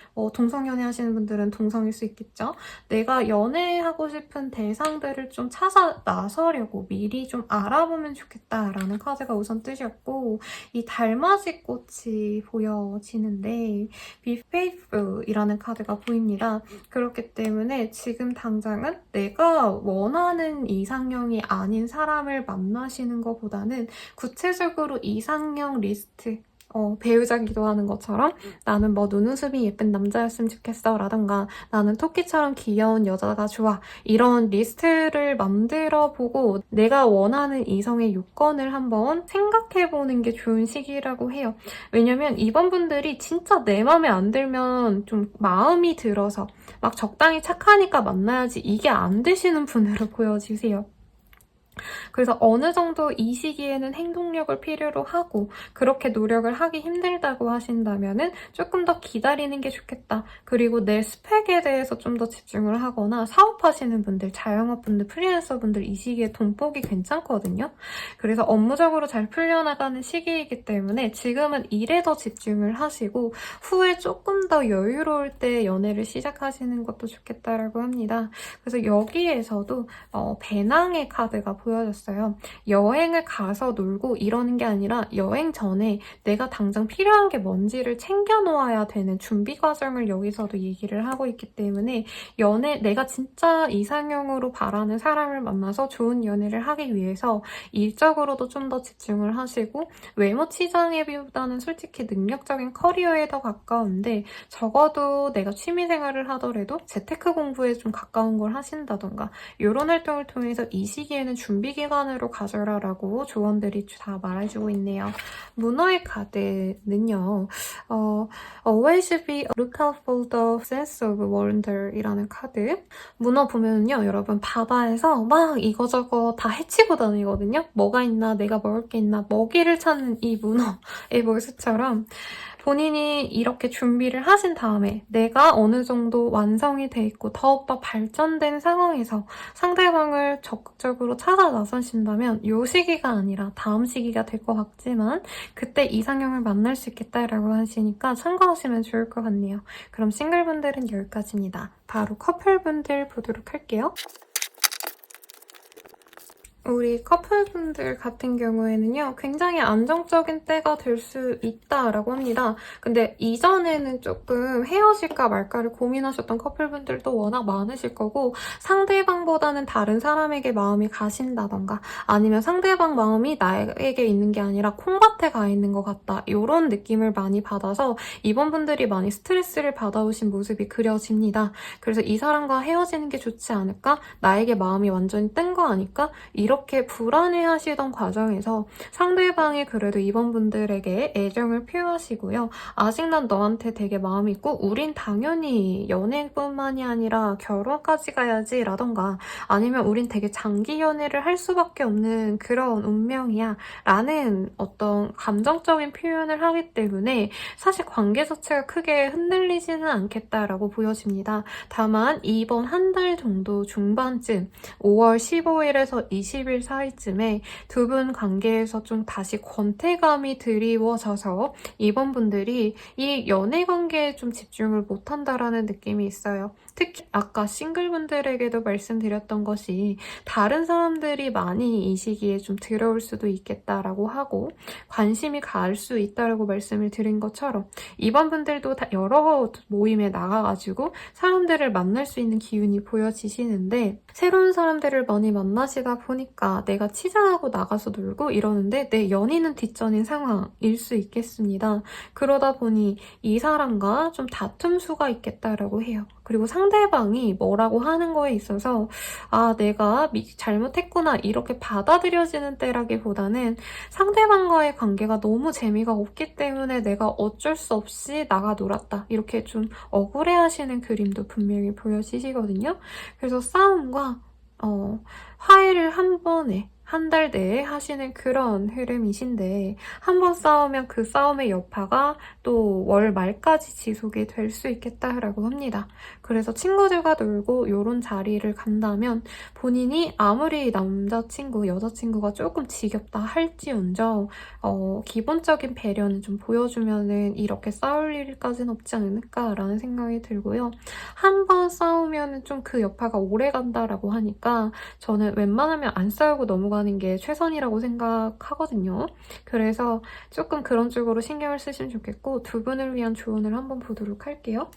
동성연애 하시는 분들은 동성일 수 있겠죠. 내가 연애하고 싶은 대상들을 좀 찾아 나서려고 미리 좀 알아보면 좋겠다라는 카드가 우선 뜨셨고 이 달맞이 꽃이 보여지는데 Be Faithful이라는 카드가 보입니다. 그렇기 때문에 지금 당장은 내가 원하는 이상형이 아닌 사람을 만나시는 것보다는 구체적으로 이상형 리스트 배우자 기도하는 것처럼 나는 뭐 눈웃음이 예쁜 남자였으면 좋겠어 라던가 나는 토끼처럼 귀여운 여자가 좋아 이런 리스트를 만들어보고 내가 원하는 이성의 요건을 한번 생각해보는 게 좋은 시기라고 해요. 왜냐면 이번 분들이 진짜 내 맘에 안 들면 좀 마음이 들어서 막 적당히 착하니까 만나야지 이게 안 되시는 분으로 보여지세요. 그래서 어느 정도 이 시기에는 행동력을 필요로 하고 그렇게 노력을 하기 힘들다고 하신다면은 조금 더 기다리는 게 좋겠다. 그리고 내 스펙에 대해서 좀 더 집중을 하거나 사업하시는 분들, 자영업분들, 프리랜서분들 이 시기에 돈복이 괜찮거든요. 그래서 업무적으로 잘 풀려나가는 시기이기 때문에 지금은 일에 더 집중을 하시고 후에 조금 더 여유로울 때 연애를 시작하시는 것도 좋겠다라고 합니다. 그래서 여기에서도 배낭의 카드가 보여졌어요. 여행을 가서 놀고 이러는 게 아니라 여행 전에 내가 당장 필요한 게 뭔지를 챙겨 놓아야 되는 준비 과정을 여기서도 얘기를 하고 있기 때문에 내가 진짜 이상형으로 바라는 사람을 만나서 좋은 연애를 하기 위해서 일적으로도 좀 더 집중을 하시고 외모 치장에보다는 솔직히 능력적인 커리어에 더 가까운데 적어도 내가 취미생활을 하더라도 재테크 공부에 좀 가까운 걸 하신다던가 이런 활동을 통해서 이 시기에는 준비 기간으로 가져라라고 조언들이 다 말해주고 있네요. 문어의 카드는요. Always be look out for the sense of wonder 이라는 카드. 문어 보면요. 여러분 바다에서 막 이거저거 다 헤치고 다니거든요. 뭐가 있나 내가 먹을 게 있나 먹이를 찾는 이 문어의 모습처럼 본인이 이렇게 준비를 하신 다음에 내가 어느 정도 완성이 돼 있고 더욱더 발전된 상황에서 상대방을 적극적으로 찾아 나서신다면 이 시기가 아니라 다음 시기가 될 것 같지만 그때 이상형을 만날 수 있겠다라고 하시니까 참고하시면 좋을 것 같네요. 그럼 싱글분들은 여기까지입니다. 바로 커플분들 보도록 할게요. 우리 커플분들 같은 경우에는요, 굉장히 안정적인 때가 될 수 있다라고 합니다. 근데 이전에는 조금 헤어질까 말까를 고민하셨던 커플분들도 워낙 많으실 거고 상대방보다는 다른 사람에게 마음이 가신다던가 아니면 상대방 마음이 나에게 있는 게 아니라 콩밭에 가 있는 것 같다. 이런 느낌을 많이 받아서 이번 분들이 많이 스트레스를 받아오신 모습이 그려집니다. 그래서 이 사람과 헤어지는 게 좋지 않을까? 나에게 마음이 완전히 뜬 거 아닐까? 이런 이렇게 불안해하시던 과정에서 상대방이 그래도 이번 분들에게 애정을 표하시고요. 아직 난 너한테 되게 마음이 있고 우린 당연히 연애뿐만이 아니라 결혼까지 가야지 라던가 아니면 우린 되게 장기 연애를 할 수밖에 없는 그런 운명이야 라는 어떤 감정적인 표현을 하기 때문에 사실 관계 자체가 크게 흔들리지는 않겠다라고 보여집니다. 다만 이번 한 달 정도 중반쯤 5월 15일에서 20일 사이쯤에 두 분 관계에서 좀 다시 권태감이 드리워져서 이번 분들이 이 연애 관계에 좀 집중을 못한다라는 느낌이 있어요. 특히 아까 싱글분들에게도 말씀드렸던 것이 다른 사람들이 많이 이 시기에 좀 들어올 수도 있겠다라고 하고 관심이 갈 수 있다라고 말씀을 드린 것처럼 이번 분들도 다 여러 모임에 나가가지고 사람들을 만날 수 있는 기운이 보여지시는데 새로운 사람들을 많이 만나시다 보니까 내가 치장하고 나가서 놀고 이러는데 내 연인은 뒷전인 상황일 수 있겠습니다. 그러다 보니 이 사람과 좀 다툼 수가 있겠다라고 해요. 그리고 상대방이 뭐라고 하는 거에 있어서 아 내가 잘못했구나 이렇게 받아들여지는 때라기보다는 상대방과의 관계가 너무 재미가 없기 때문에 내가 어쩔 수 없이 나가 놀았다 이렇게 좀 억울해하시는 그림도 분명히 보여지시거든요. 그래서 싸움과 화해를 한 번에 한 달 내에 하시는 그런 흐름이신데 한 번 싸우면 그 싸움의 여파가 또 월 말까지 지속이 될 수 있겠다라고 합니다. 그래서 친구들과 놀고 이런 자리를 간다면 본인이 아무리 남자친구, 여자친구가 조금 지겹다 할지언정 기본적인 배려는 좀 보여주면은 이렇게 싸울 일까지는 없지 않을까라는 생각이 들고요. 한 번 싸우면은 좀 그 여파가 오래 간다라고 하니까 저는 웬만하면 안 싸우고 넘어가는 게 최선이라고 생각하거든요. 그래서 조금 그런 쪽으로 신경을 쓰시면 좋겠고 두 분을 위한 조언을 한번 보도록 할게요.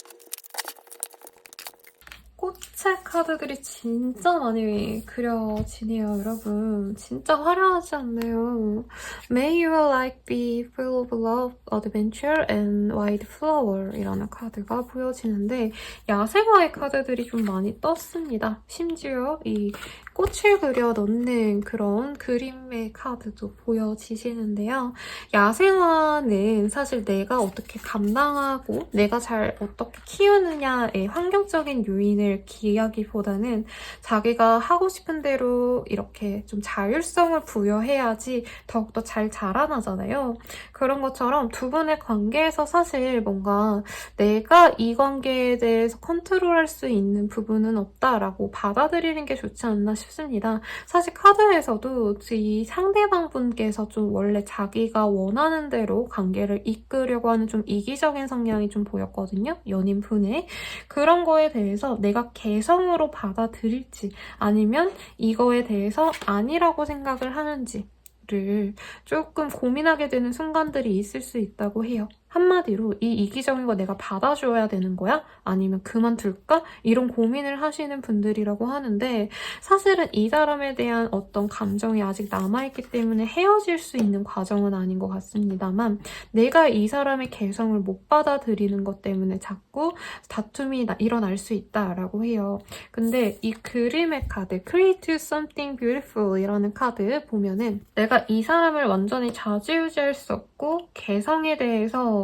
꽃의 카드들이 진짜 많이 그려지네요, 여러분. 진짜 화려하지 않나요? May your life be full of love, adventure, and wild flower 이라는 카드가 보여지는데 야생화의 카드들이 좀 많이 떴습니다. 심지어 이 꽃을 그려 넣는 그런 그림의 카드도 보여지시는데요. 야생화는 사실 내가 어떻게 감당하고 내가 잘 어떻게 키우느냐의 환경적인 요인을 기하기보다는 자기가 하고 싶은 대로 이렇게 좀 자율성을 부여해야지 더욱더 잘 자라나잖아요. 그런 것처럼 두 분의 관계에서 사실 뭔가 내가 이 관계에 대해서 컨트롤할 수 있는 부분은 없다라고 받아들이는 게 좋지 않나 싶습니다. 사실 카드에서도 이 상대방 분께서 좀 원래 자기가 원하는 대로 관계를 이끌려고 하는 좀 이기적인 성향이 좀 보였거든요. 연인분의. 그런 거에 대해서 내가 개성으로 받아들일지 아니면 이거에 대해서 아니라고 생각을 하는지를 조금 고민하게 되는 순간들이 있을 수 있다고 해요. 한마디로 이 이기적인 거 내가 받아줘야 되는 거야? 아니면 그만둘까? 이런 고민을 하시는 분들이라고 하는데 사실은 이 사람에 대한 어떤 감정이 아직 남아있기 때문에 헤어질 수 있는 과정은 아닌 것 같습니다만 내가 이 사람의 개성을 못 받아들이는 것 때문에 자꾸 다툼이 일어날 수 있다라고 해요. 근데 이 그림의 카드 Create Something Beautiful 이라는 카드 보면은 내가 이 사람을 완전히 좌지우지할 수 없고 개성에 대해서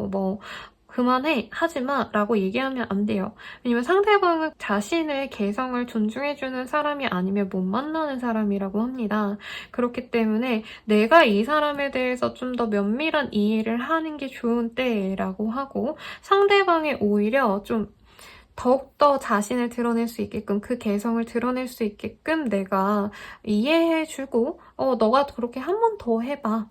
그만해, 하지마 라고 얘기하면 안 돼요. 왜냐면 상대방은 자신의 개성을 존중해주는 사람이 아니면 못 만나는 사람이라고 합니다. 그렇기 때문에 내가 이 사람에 대해서 좀 더 면밀한 이해를 하는 게 좋은 때라고 하고 상대방이 오히려 좀 더욱더 자신을 드러낼 수 있게끔 그 개성을 드러낼 수 있게끔 내가 이해해주고 너가 그렇게 한 번 더 해봐.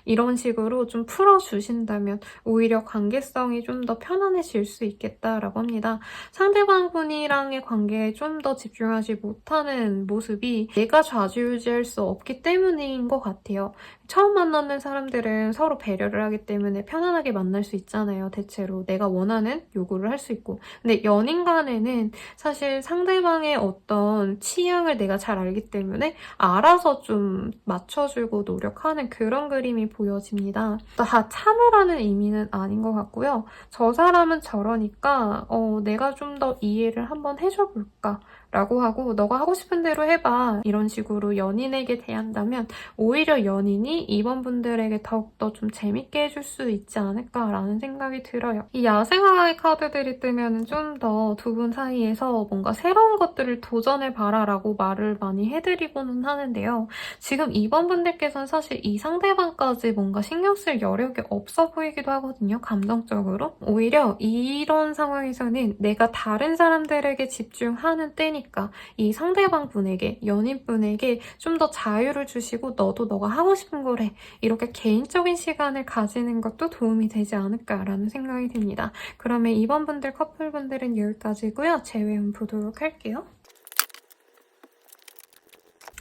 이런 식으로 좀 풀어주신다면 오히려 관계성이 좀 더 편안해질 수 있겠다라고 합니다. 상대방 분이랑의 관계에 좀 더 집중하지 못하는 모습이 내가 좌지우지할 수 없기 때문인 것 같아요. 처음 만나는 사람들은 서로 배려를 하기 때문에 편안하게 만날 수 있잖아요. 대체로 내가 원하는 요구를 할 수 있고 근데 연인 간에는 사실 상대방의 어떤 취향을 내가 잘 알기 때문에 알아서 좀 맞춰주고 노력하는 그런 그림이 보여집니다. 다 참으라는 의미는 아닌 것 같고요. 저 사람은 저러니까 내가 좀 더 이해를 한번 해줘볼까 라고 하고 너가 하고 싶은 대로 해봐 이런 식으로 연인에게 대한다면 오히려 연인이 2번 분들에게 더욱더 좀 재밌게 해줄 수 있지 않을까라는 생각이 들어요. 이 야생화의 카드들이 뜨면 좀 더 두 분 사이에서 뭔가 새로운 것들을 도전해봐라 라고 말을 많이 해드리고는 하는데요. 지금 2번 분들께서는 사실 이 상대방까지 뭔가 신경 쓸 여력이 없어 보이기도 하거든요. 감정적으로. 오히려 이런 상황에서는 내가 다른 사람들에게 집중하는 때니까 이 상대방 분에게, 연인분에게 좀 더 자유를 주시고 너도 너가 하고 싶은 걸 해. 이렇게 개인적인 시간을 가지는 것도 도움이 되지 않을까라는 생각이 듭니다. 그러면 2번 분들, 커플분들은 여기까지고요. 재회운 보도록 할게요.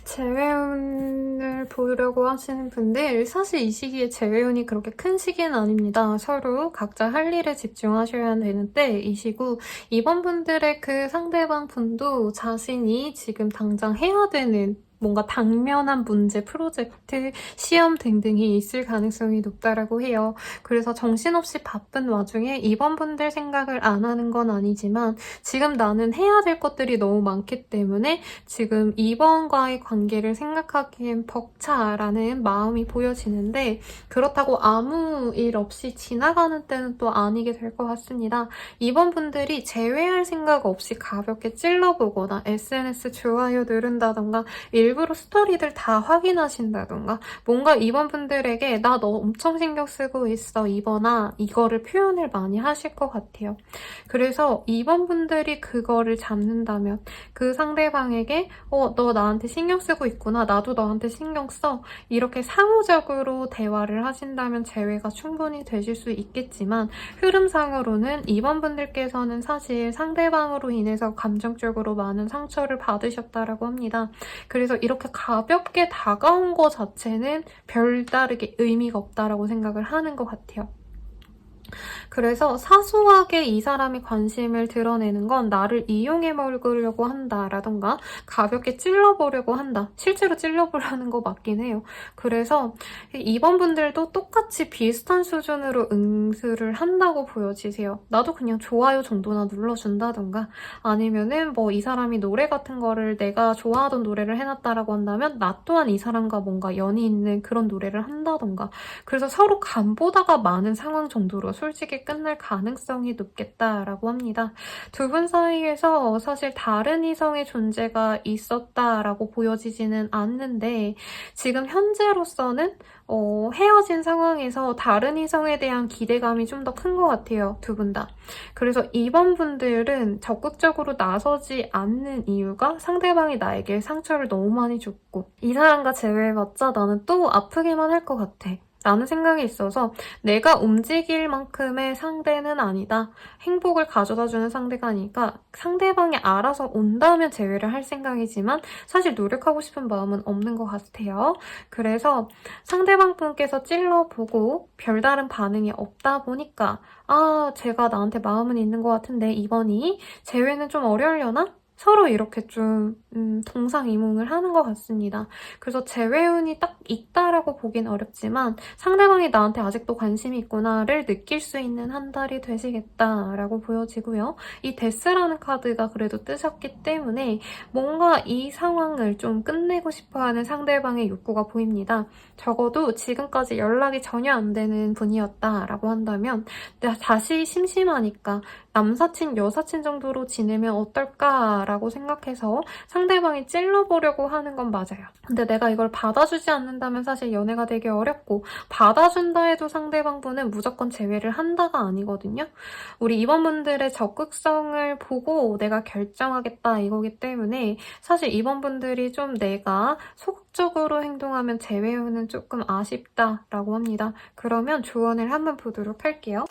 재회운을 보려고 하시는 분들 사실 이 시기에 재회운이 그렇게 큰 시기는 아닙니다. 서로 각자 할 일에 집중하셔야 되는 때 이시고 이번 분들의 그 상대방 분도 자신이 지금 당장 해야 되는 뭔가 당면한 문제, 프로젝트, 시험 등등이 있을 가능성이 높다라고 해요. 그래서 정신없이 바쁜 와중에 이번 분들 생각을 안 하는 건 아니지만 지금 나는 해야 될 것들이 너무 많기 때문에 지금 이번과의 관계를 생각하기엔 벅차라는 마음이 보여지는데 그렇다고 아무 일 없이 지나가는 때는 또 아니게 될 것 같습니다. 이번 분들이 제외할 생각 없이 가볍게 찔러보거나 SNS 좋아요 누른다던가 일부러 스토리들 다 확인하신다던가 뭔가 이번 분들에게 나 너 엄청 신경 쓰고 있어 이번아 이거를 표현을 많이 하실 것 같아요. 그래서 이번 분들이 그거를 잡는다면 그 상대방에게 너 나한테 신경 쓰고 있구나 나도 너한테 신경 써 이렇게 상호적으로 대화를 하신다면 재회가 충분히 되실 수 있겠지만 흐름상으로는 이번 분들께서는 사실 상대방으로 인해서 감정적으로 많은 상처를 받으셨다라고 합니다. 그래서 이렇게 가볍게 다가온 것 자체는 별다르게 의미가 없다라고 생각을 하는 것 같아요. 그래서 사소하게 이 사람이 관심을 드러내는 건 나를 이용해 먹으려고 한다라던가 가볍게 찔러보려고 한다. 실제로 찔러보려는 거 맞긴 해요. 그래서 이번 분들도 똑같이 비슷한 수준으로 응수를 한다고 보여지세요. 나도 그냥 좋아요 정도나 눌러준다던가 아니면은 뭐 이 사람이 노래 같은 거를 내가 좋아하던 노래를 해놨다라고 한다면 나 또한 이 사람과 뭔가 연이 있는 그런 노래를 한다던가 그래서 서로 간보다가 많은 상황 정도로 솔직히 끝날 가능성이 높겠다라고 합니다. 두 분 사이에서 사실 다른 이성의 존재가 있었다라고 보여지지는 않는데 지금 현재로서는 헤어진 상황에서 다른 이성에 대한 기대감이 좀 더 큰 것 같아요. 두 분 다. 그래서 이번 분들은 적극적으로 나서지 않는 이유가 상대방이 나에게 상처를 너무 많이 줬고 이 사람과 재회해봤자 나는 또 아프게만 할 것 같아. 라는 생각이 있어서 내가 움직일 만큼의 상대는 아니다. 행복을 가져다주는 상대가 아니니까 상대방이 알아서 온다면 제외를 할 생각이지만 사실 노력하고 싶은 마음은 없는 것 같아요. 그래서 상대방 분께서 찔러보고 별다른 반응이 없다 보니까 제가 나한테 마음은 있는 것 같은데 이번이 제외는 좀 어려우려나? 서로 이렇게 좀 동상이몽을 하는 것 같습니다. 그래서 재회운이 딱 있다라고 보긴 어렵지만 상대방이 나한테 아직도 관심이 있구나를 느낄 수 있는 한 달이 되시겠다라고 보여지고요. 이 데스라는 카드가 그래도 뜨셨기 때문에 뭔가 이 상황을 좀 끝내고 싶어하는 상대방의 욕구가 보입니다. 적어도 지금까지 연락이 전혀 안 되는 분이었다라고 한다면 다시 심심하니까 남사친, 여사친 정도로 지내면 어떨까라고 생각해서 상대방이 찔러보려고 하는 건 맞아요. 근데 내가 이걸 받아주지 않는다면 사실 연애가 되게 어렵고 받아준다 해도 상대방분은 무조건 제외를 한다가 아니거든요. 우리 이번 분들의 적극성을 보고 내가 결정하겠다 이거기 때문에 사실 이번 분들이 좀 내가 소극적으로 행동하면 제외는 조금 아쉽다라고 합니다. 그러면 조언을 한번 보도록 할게요.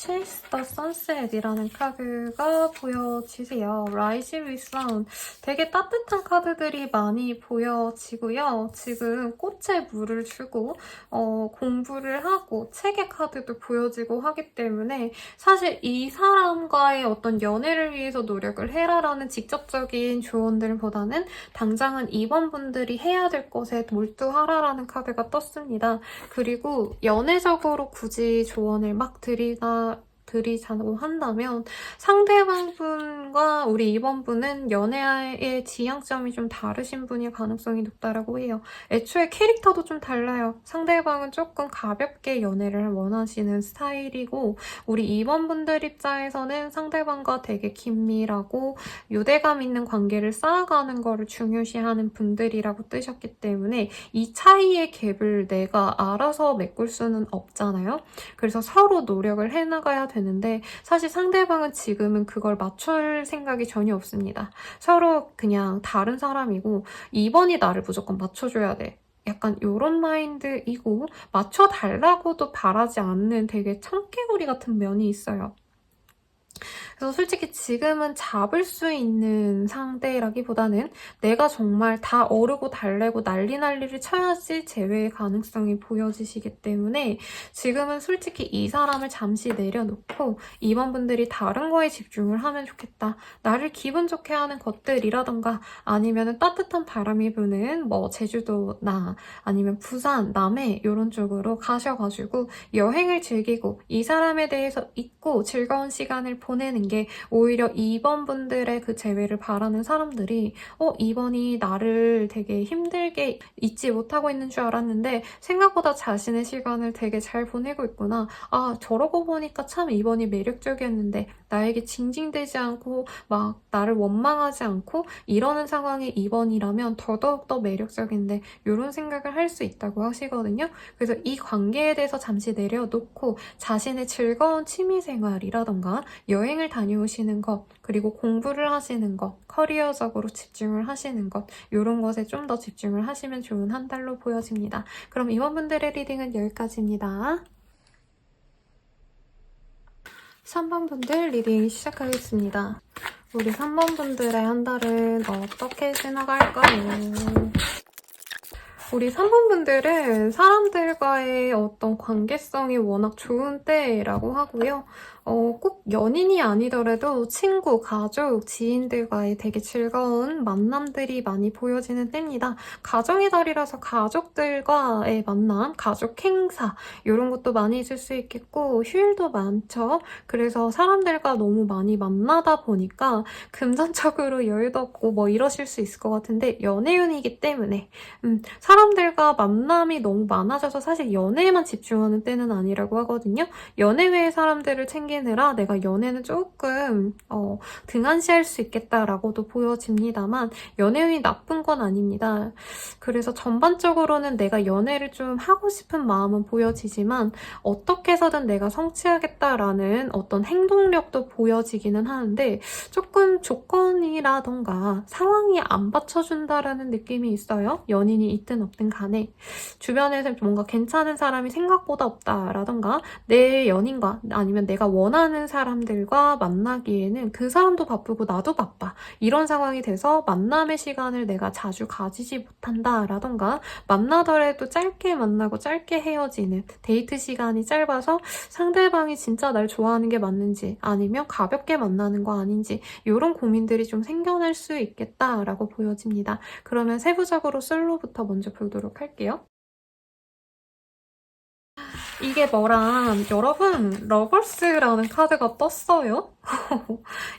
Chase the Sunset이라는 카드가 보여지세요. Rise with Sun. 되게 따뜻한 카드들이 많이 보여지고요. 지금 꽃에 물을 주고 공부를 하고 책의 카드도 보여지고 하기 때문에 사실 이 사람과의 어떤 연애를 위해서 노력을 해라라는 직접적인 조언들보다는 당장은 이번 분들이 해야 될 것에 몰두하라라는 카드가 떴습니다. 그리고 연애적으로 굳이 조언을 막 드리다 드리자고 한다면 상대방 분과 우리 2번 분은 연애의 지향점이 좀 다르신 분일 가능성이 높다라고 해요. 애초에 캐릭터도 좀 달라요. 상대방은 조금 가볍게 연애를 원하시는 스타일이고 우리 2번 분들 입장에서는 상대방과 되게 긴밀하고 유대감 있는 관계를 쌓아가는 거를 중요시하는 분들이라고 뜨셨기 때문에 이 차이의 갭을 내가 알아서 메꿀 수는 없잖아요. 그래서 서로 노력을 해나가야 되는데 사실 상대방은 지금은 그걸 맞출 생각이 전혀 없습니다. 서로 그냥 다른 사람이고 2번이 나를 무조건 맞춰줘야 돼. 약간 이런 마인드이고 맞춰달라고도 바라지 않는 되게 청개구리 같은 면이 있어요. 그래서 솔직히 지금은 잡을 수 있는 상대라기보다는 내가 정말 다 어르고 달래고 난리를 쳐야지 재회의 가능성이 보여지시기 때문에 지금은 솔직히 이 사람을 잠시 내려놓고 이번 분들이 다른 거에 집중을 하면 좋겠다. 나를 기분 좋게 하는 것들이라던가 아니면 따뜻한 바람이 부는 뭐 제주도나 아니면 부산, 남해 이런 쪽으로 가셔가지고 여행을 즐기고 이 사람에 대해서 잊고 즐거운 시간을 보내는 게 오히려 2번 분들의 그 재회를 바라는 사람들이 2번이 나를 되게 힘들게 잊지 못하고 있는 줄 알았는데 생각보다 자신의 시간을 되게 잘 보내고 있구나. 아, 저러고 보니까 참 2번이 매력적이었는데 나에게 징징대지 않고 막 나를 원망하지 않고 이러는 상황이 2번이라면 더더욱 매력적인데 이런 생각을 할 수 있다고 하시거든요. 그래서 이 관계에 대해서 잠시 내려놓고 자신의 즐거운 취미생활이라던가 여행을 다녀오시는 것, 그리고 공부를 하시는 것, 커리어적으로 집중을 하시는 것 이런 것에 좀 더 집중을 하시면 좋은 한 달로 보여집니다. 그럼 이번 분들의 리딩은 여기까지입니다. 3번 분들 리딩 시작하겠습니다. 우리 3번 분들의 한 달은 어떻게 지나갈까요? 우리 3번 분들은 사람들과의 어떤 관계성이 워낙 좋은 때라고 하고요. 꼭 연인이 아니더라도 친구, 가족, 지인들과의 되게 즐거운 만남들이 많이 보여지는 때입니다. 가정의 달이라서 가족들과의 만남, 가족 행사 이런 것도 많이 있을 수 있겠고 휴일도 많죠. 그래서 사람들과 너무 많이 만나다 보니까 금전적으로 여유도 없고 뭐 이러실 수 있을 것 같은데 연애운이기 때문에 사람들과 만남이 너무 많아져서 사실 연애에만 집중하는 때는 아니라고 하거든요. 연애 외의 사람들을 챙기느라 내가 연애는 조금 등한시할 수 있겠다라고도 보여집니다만 연애운이 나쁜 건 아닙니다. 그래서 전반적으로는 내가 연애를 좀 하고 싶은 마음은 보여지지만 어떻게 해서든 내가 성취하겠다라는 어떤 행동력도 보여지기는 하는데 조금 조건이라던가 상황이 안 받쳐준다라는 느낌이 있어요. 연인이 있든 없든 간에 주변에서 뭔가 괜찮은 사람이 생각보다 없다라던가 내 연인과 아니면 내가 원하는 사람들과 만나기에는 그 사람도 바쁘고 나도 바빠 이런 상황이 돼서 만남의 시간을 내가 자주 가지지 못한다라던가 만나더라도 짧게 만나고 짧게 헤어지는 데이트 시간이 짧아서 상대방이 진짜 날 좋아하는 게 맞는지 아니면 가볍게 만나는 거 아닌지 이런 고민들이 좀 생겨날 수 있겠다라고 보여집니다. 그러면 세부적으로 솔로부터 먼저 보도록 할게요. 이게 뭐람 여러분 러버스라는 카드가 떴어요.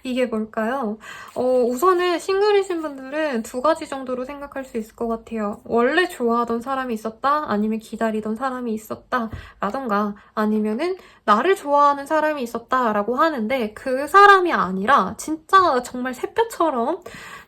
이게 뭘까요? 우선은 싱글이신 분들은 두 가지 정도로 생각할 수 있을 것 같아요. 원래 좋아하던 사람이 있었다 아니면 기다리던 사람이 있었다 라던가 아니면은 나를 좋아하는 사람이 있었다 라고 하는데 그 사람이 아니라 진짜 정말 새벽처럼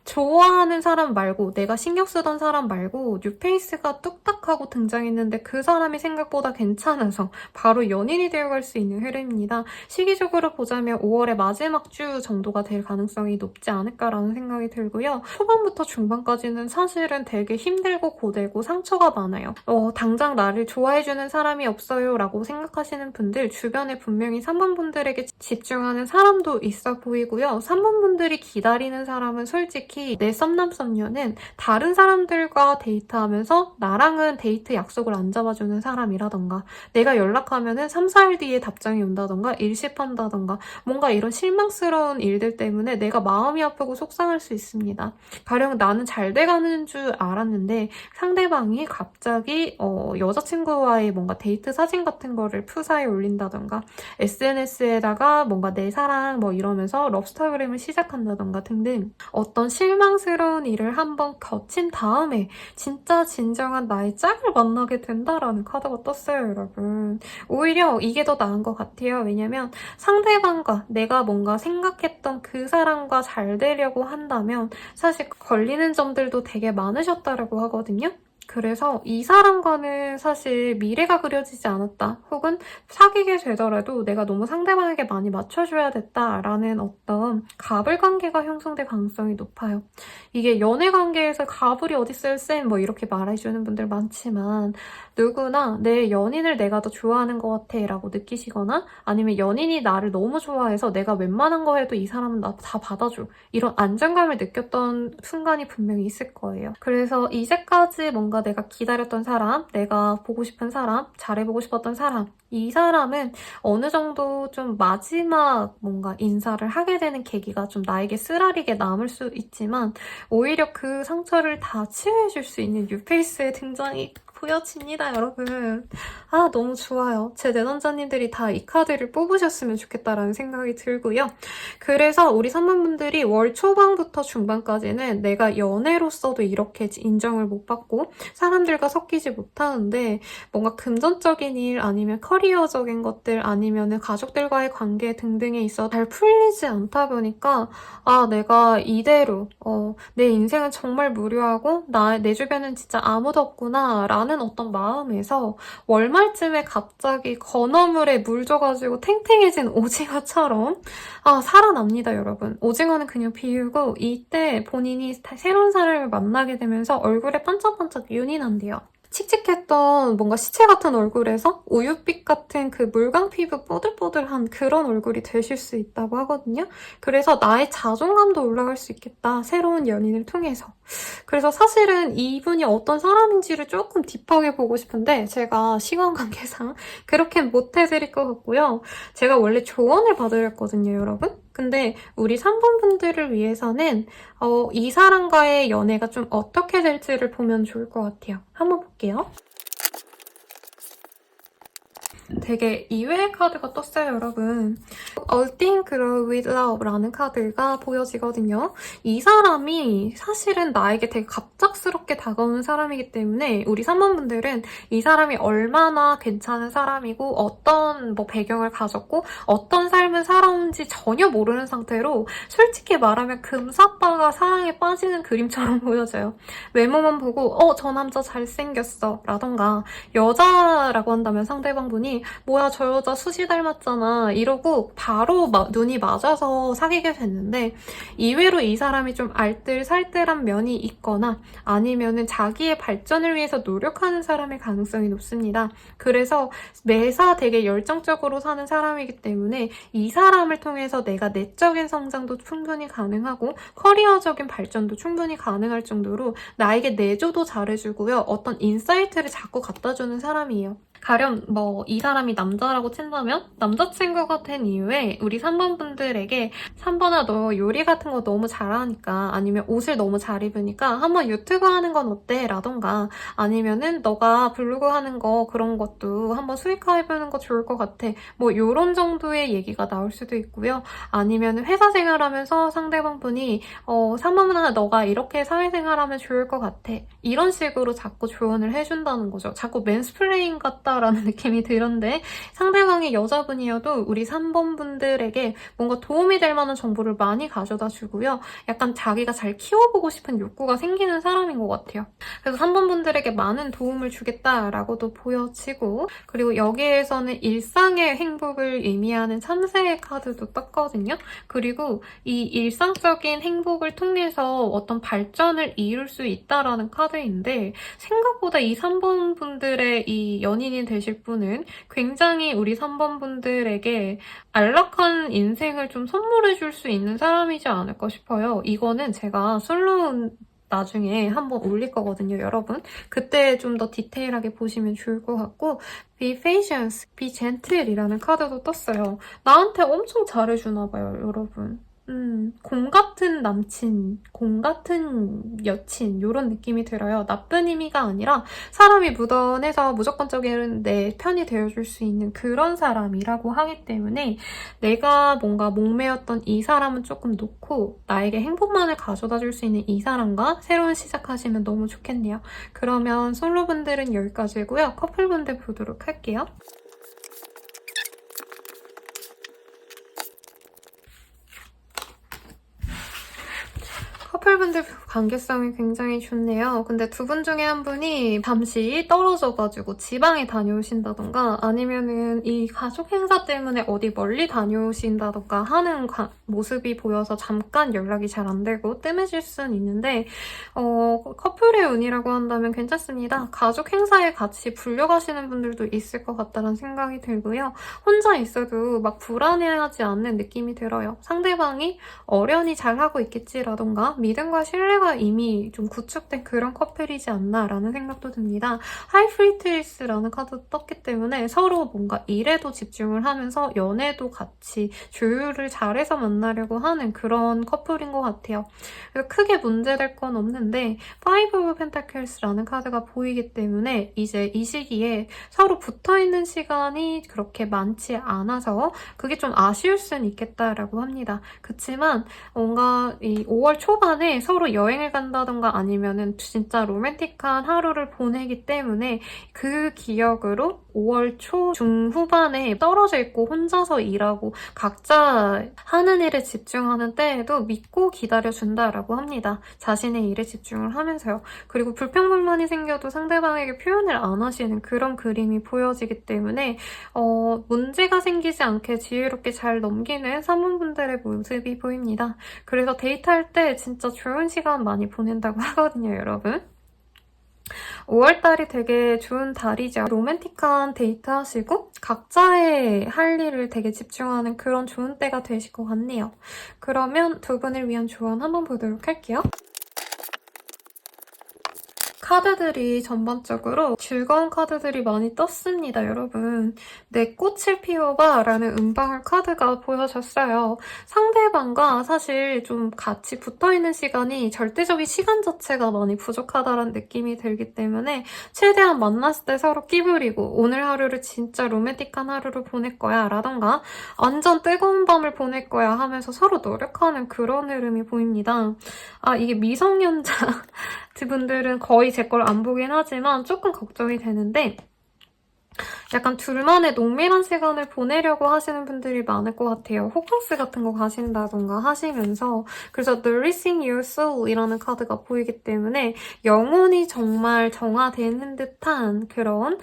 좋아하는 사람 말고 내가 신경 쓰던 사람 말고 뉴페이스가 뚝딱하고 등장했는데 그 사람이 생각보다 괜찮아서 바로 연인이 되어갈 수 있는 흐름입니다. 시기적으로 보자면 5월의 마지막 주 정도가 될 가능성이 높지 않을까라는 생각이 들고요. 초반부터 중반까지는 사실은 되게 힘들고 고되고 상처가 많아요. 당장 나를 좋아해주는 사람이 없어요 라고 생각하시는 분들 주변에 분명히 3번 분들에게 집중하는 사람도 있어 보이고요. 3번 분들이 기다리는 사람은 솔직히 내 썸남썸녀는 다른 사람들과 데이트하면서 나랑은 데이트 약속을 안 잡아주는 사람이라던가 내가 연락하면은 3, 4일 뒤에 답장이 온다던가 일십한다던가 뭔가 이런 실망스러운 일들 때문에 내가 마음이 아프고 속상할 수 있습니다. 가령 나는 잘 돼가는 줄 알았는데 상대방이 갑자기 여자친구와의 뭔가 데이트 사진 같은 거를 푸사에 올린다던가 SNS에다가 뭔가 내 사랑 뭐 이러면서 럽스타그램을 시작한다던가 등등 어떤 실망스러운 일을 한번 거친 다음에 진짜 진정한 나의 짝을 만나게 된다라는 카드가 떴어요, 여러분. 오히려 이게 더 나은 것 같아요. 왜냐면 상대방과 내가 뭔가 생각했던 그 사람과 잘 되려고 한다면 사실 걸리는 점들도 되게 많으셨다라고 하거든요. 그래서 이 사람과는 사실 미래가 그려지지 않았다. 혹은 사귀게 되더라도 내가 너무 상대방에게 많이 맞춰줘야 됐다라는 어떤 갑을 관계가 형성될 가능성이 높아요. 이게 연애 관계에서 갑을이 어딨어요, 쌤? 뭐 이렇게 말해주는 분들 많지만 누구나 내 연인을 내가 더 좋아하는 것 같아 라고 느끼시거나 아니면 연인이 나를 너무 좋아해서 내가 웬만한 거 해도 이 사람은 나 다 받아줘. 이런 안정감을 느꼈던 순간이 분명히 있을 거예요. 그래서 이제까지 뭔가 내가 기다렸던 사람, 내가 보고 싶은 사람, 잘해보고 싶었던 사람, 이 사람은 어느 정도 좀 마지막 뭔가 인사를 하게 되는 계기가 좀 나에게 쓰라리게 남을 수 있지만 오히려 그 상처를 다 치유해줄 수 있는 뉴페이스의 등장이 보여집니다, 여러분. 아, 너무 좋아요. 제 내담자님들이 다 이 카드를 뽑으셨으면 좋겠다라는 생각이 들고요. 그래서 우리 3번분들이 월 초반부터 중반까지는 내가 연애로서도 이렇게 인정을 못 받고 사람들과 섞이지 못하는데 뭔가 금전적인 일 아니면 커리어적인 것들 아니면 가족들과의 관계 등등에 있어 잘 풀리지 않다 보니까 아, 내가 이대로 내 인생은 정말 무료하고 내 주변엔 진짜 아무도 없구나 라는 어떤 마음에서 월말쯤에 갑자기 건어물에 물 줘가지고 탱탱해진 오징어처럼 살아납니다, 여러분. 오징어는 그냥 비우고 이때 본인이 새로운 사람을 만나게 되면서 얼굴에 반짝반짝 윤이 난대요. 칙칙했던 뭔가 시체 같은 얼굴에서 우윳빛 같은 그 물광 피부 뽀들뽀들한 그런 얼굴이 되실 수 있다고 하거든요. 그래서 나의 자존감도 올라갈 수 있겠다. 새로운 연인을 통해서. 그래서 사실은 이분이 어떤 사람인지를 조금 딥하게 보고 싶은데 제가 시간 관계상 그렇게 못 해드릴 것 같고요. 제가 원래 조언을 받으랬거든요, 여러분. 근데 우리 3번 분들을 위해서는 이 사람과의 연애가 좀 어떻게 될지를 보면 좋을 것 같아요. 한번 볼게요. 되게 이외의 카드가 떴어요, 여러분. All Things Grow With Love라는 카드가 보여지거든요. 이 사람이 사실은 나에게 되게 갑작스럽게 다가오는 사람이기 때문에 우리 3번 분들은 이 사람이 얼마나 괜찮은 사람이고 어떤 배경을 가졌고 어떤 삶을 살아온지 전혀 모르는 상태로 솔직히 말하면 금사빠가 사랑에 빠지는 그림처럼 보여져요. 외모만 보고 저 남자 잘생겼어 라던가 여자라고 한다면 상대방 분이 뭐야 저 여자 수지 닮았잖아 이러고 바로 눈이 맞아서 사귀게 됐는데 이외로 이 사람이 좀 알뜰살뜰한 면이 있거나 아니면은 자기의 발전을 위해서 노력하는 사람의 가능성이 높습니다. 그래서 매사 되게 열정적으로 사는 사람이기 때문에 이 사람을 통해서 내가 내적인 성장도 충분히 가능하고 커리어적인 발전도 충분히 가능할 정도로 나에게 내조도 잘해주고요. 어떤 인사이트를 자꾸 갖다주는 사람이에요. 가령 이 사람이 남자라고 친다면 남자친구가 된 이후에 우리 3번 분들에게 3번아 너 요리 같은 거 너무 잘하니까 아니면 옷을 너무 잘 입으니까 한번 유튜브 하는 건 어때? 라던가 아니면은 너가 블로그 하는 거 그런 것도 한번 수익화해보는 거 좋을 것 같아. 요런 정도의 얘기가 나올 수도 있고요. 아니면 회사 생활하면서 상대방 분이 3번아 너가 이렇게 사회생활하면 좋을 것 같아. 이런 식으로 자꾸 조언을 해준다는 거죠. 자꾸 맨스플레인 같다 라는 느낌이 드는데 상대방이 여자분이어도 우리 3번 분들에게 뭔가 도움이 될 만한 정보를 많이 가져다 주고요. 약간 자기가 잘 키워보고 싶은 욕구가 생기는 사람인 것 같아요. 그래서 3번 분들에게 많은 도움을 주겠다라고도 보여지고 그리고 여기에서는 일상의 행복을 의미하는 3세의 카드도 떴거든요. 그리고 이 일상적인 행복을 통해서 어떤 발전을 이룰 수 있다라는 카드인데 생각보다 이 3번 분들의 이 연인이 되실 분은 굉장히 우리 3번 분들에게 안락한 인생을 좀 선물해 줄 수 있는 사람이지 않을까 싶어요. 이거는 제가 솔로 나중에 한번 올릴 거거든요, 여러분. 그때 좀 더 디테일하게 보시면 좋을 것 같고 Be patient, be gentle이라는 카드도 떴어요. 나한테 엄청 잘해주나 봐요, 여러분. 공 같은 남친, 공 같은 여친 이런 느낌이 들어요. 나쁜 의미가 아니라 사람이 묻어내서 무조건적인 내 편이 되어줄 수 있는 그런 사람이라고 하기 때문에 내가 뭔가 목매였던 이 사람은 조금 놓고 나에게 행복만을 가져다 줄 수 있는 이 사람과 새로운 시작하시면 너무 좋겠네요. 그러면 솔로분들은 여기까지고요. 커플분들 보도록 할게요. 커플분들 관계성이 굉장히 좋네요. 근데 두 분 중에 한 분이 잠시 떨어져가지고 지방에 다녀오신다던가 아니면은 이 가족 행사 때문에 어디 멀리 다녀오신다던가 하는 모습이 보여서 잠깐 연락이 잘 안 되고 뜸해질 수는 있는데 커플의 운이라고 한다면 괜찮습니다. 가족 행사에 같이 불려가시는 분들도 있을 것 같다는 생각이 들고요. 혼자 있어도 막 불안해하지 않는 느낌이 들어요. 상대방이 어련히 잘하고 있겠지라던가 믿음과 신뢰가 이미 좀 구축된 그런 커플이지 않나라는 생각도 듭니다. 하이프리트리스라는 카드 떴기 때문에 서로 뭔가 일에도 집중을 하면서 연애도 같이 조율을 잘해서 만나려고 하는 그런 커플인 것 같아요. 그래서 크게 문제될 건 없는데 Five of Pentakles라는 카드가 보이기 때문에 이제 이 시기에 서로 붙어있는 시간이 그렇게 많지 않아서 그게 좀 아쉬울 수는 있겠다라고 합니다. 그치만 뭔가 이 5월 초반에 서로 여행을 간다던가 아니면은 진짜 로맨틱한 하루를 보내기 때문에 그 기억으로 5월 초 중후반에 떨어져 있고 혼자서 일하고 각자 하는 일에 집중하는 때에도 믿고 기다려준다라고 합니다. 자신의 일에 집중을 하면서요. 그리고 불평불만이 생겨도 상대방에게 표현을 안 하시는 그런 그림이 보여지기 때문에 문제가 생기지 않게 지혜롭게 잘 넘기는 사모분들의 모습이 보입니다. 그래서 데이트할 때 진짜 좋은 시간 많이 보낸다고 하거든요, 여러분. 5월달이 되게 좋은 달이죠. 로맨틱한 데이트 하시고 각자의 할 일을 되게 집중하는 그런 좋은 때가 되실 것 같네요. 그러면 두 분을 위한 조언 한번 보도록 할게요. 카드들이 전반적으로 즐거운 카드들이 많이 떴습니다, 여러분. 내 꽃을 피워봐 라는 음방울 카드가 보여졌어요. 상대방과 사실 좀 같이 붙어있는 시간이 절대적인 시간 자체가 많이 부족하다는 느낌이 들기 때문에 최대한 만났을 때 서로 끼부리고 오늘 하루를 진짜 로맨틱한 하루를 보낼 거야 라던가 완전 뜨거운 밤을 보낼 거야 하면서 서로 노력하는 그런 흐름이 보입니다. 이게 미성년자 분들은 거의 제 걸 안 보긴 하지만 조금 걱정이 되는데 약간 둘만의 농밀한 시간을 보내려고 하시는 분들이 많을 것 같아요. 호캉스 같은 거 가신다던가 하시면서 그래서 Nourishing Your Soul이라는 카드가 보이기 때문에 영혼이 정말 정화되는 듯한 그런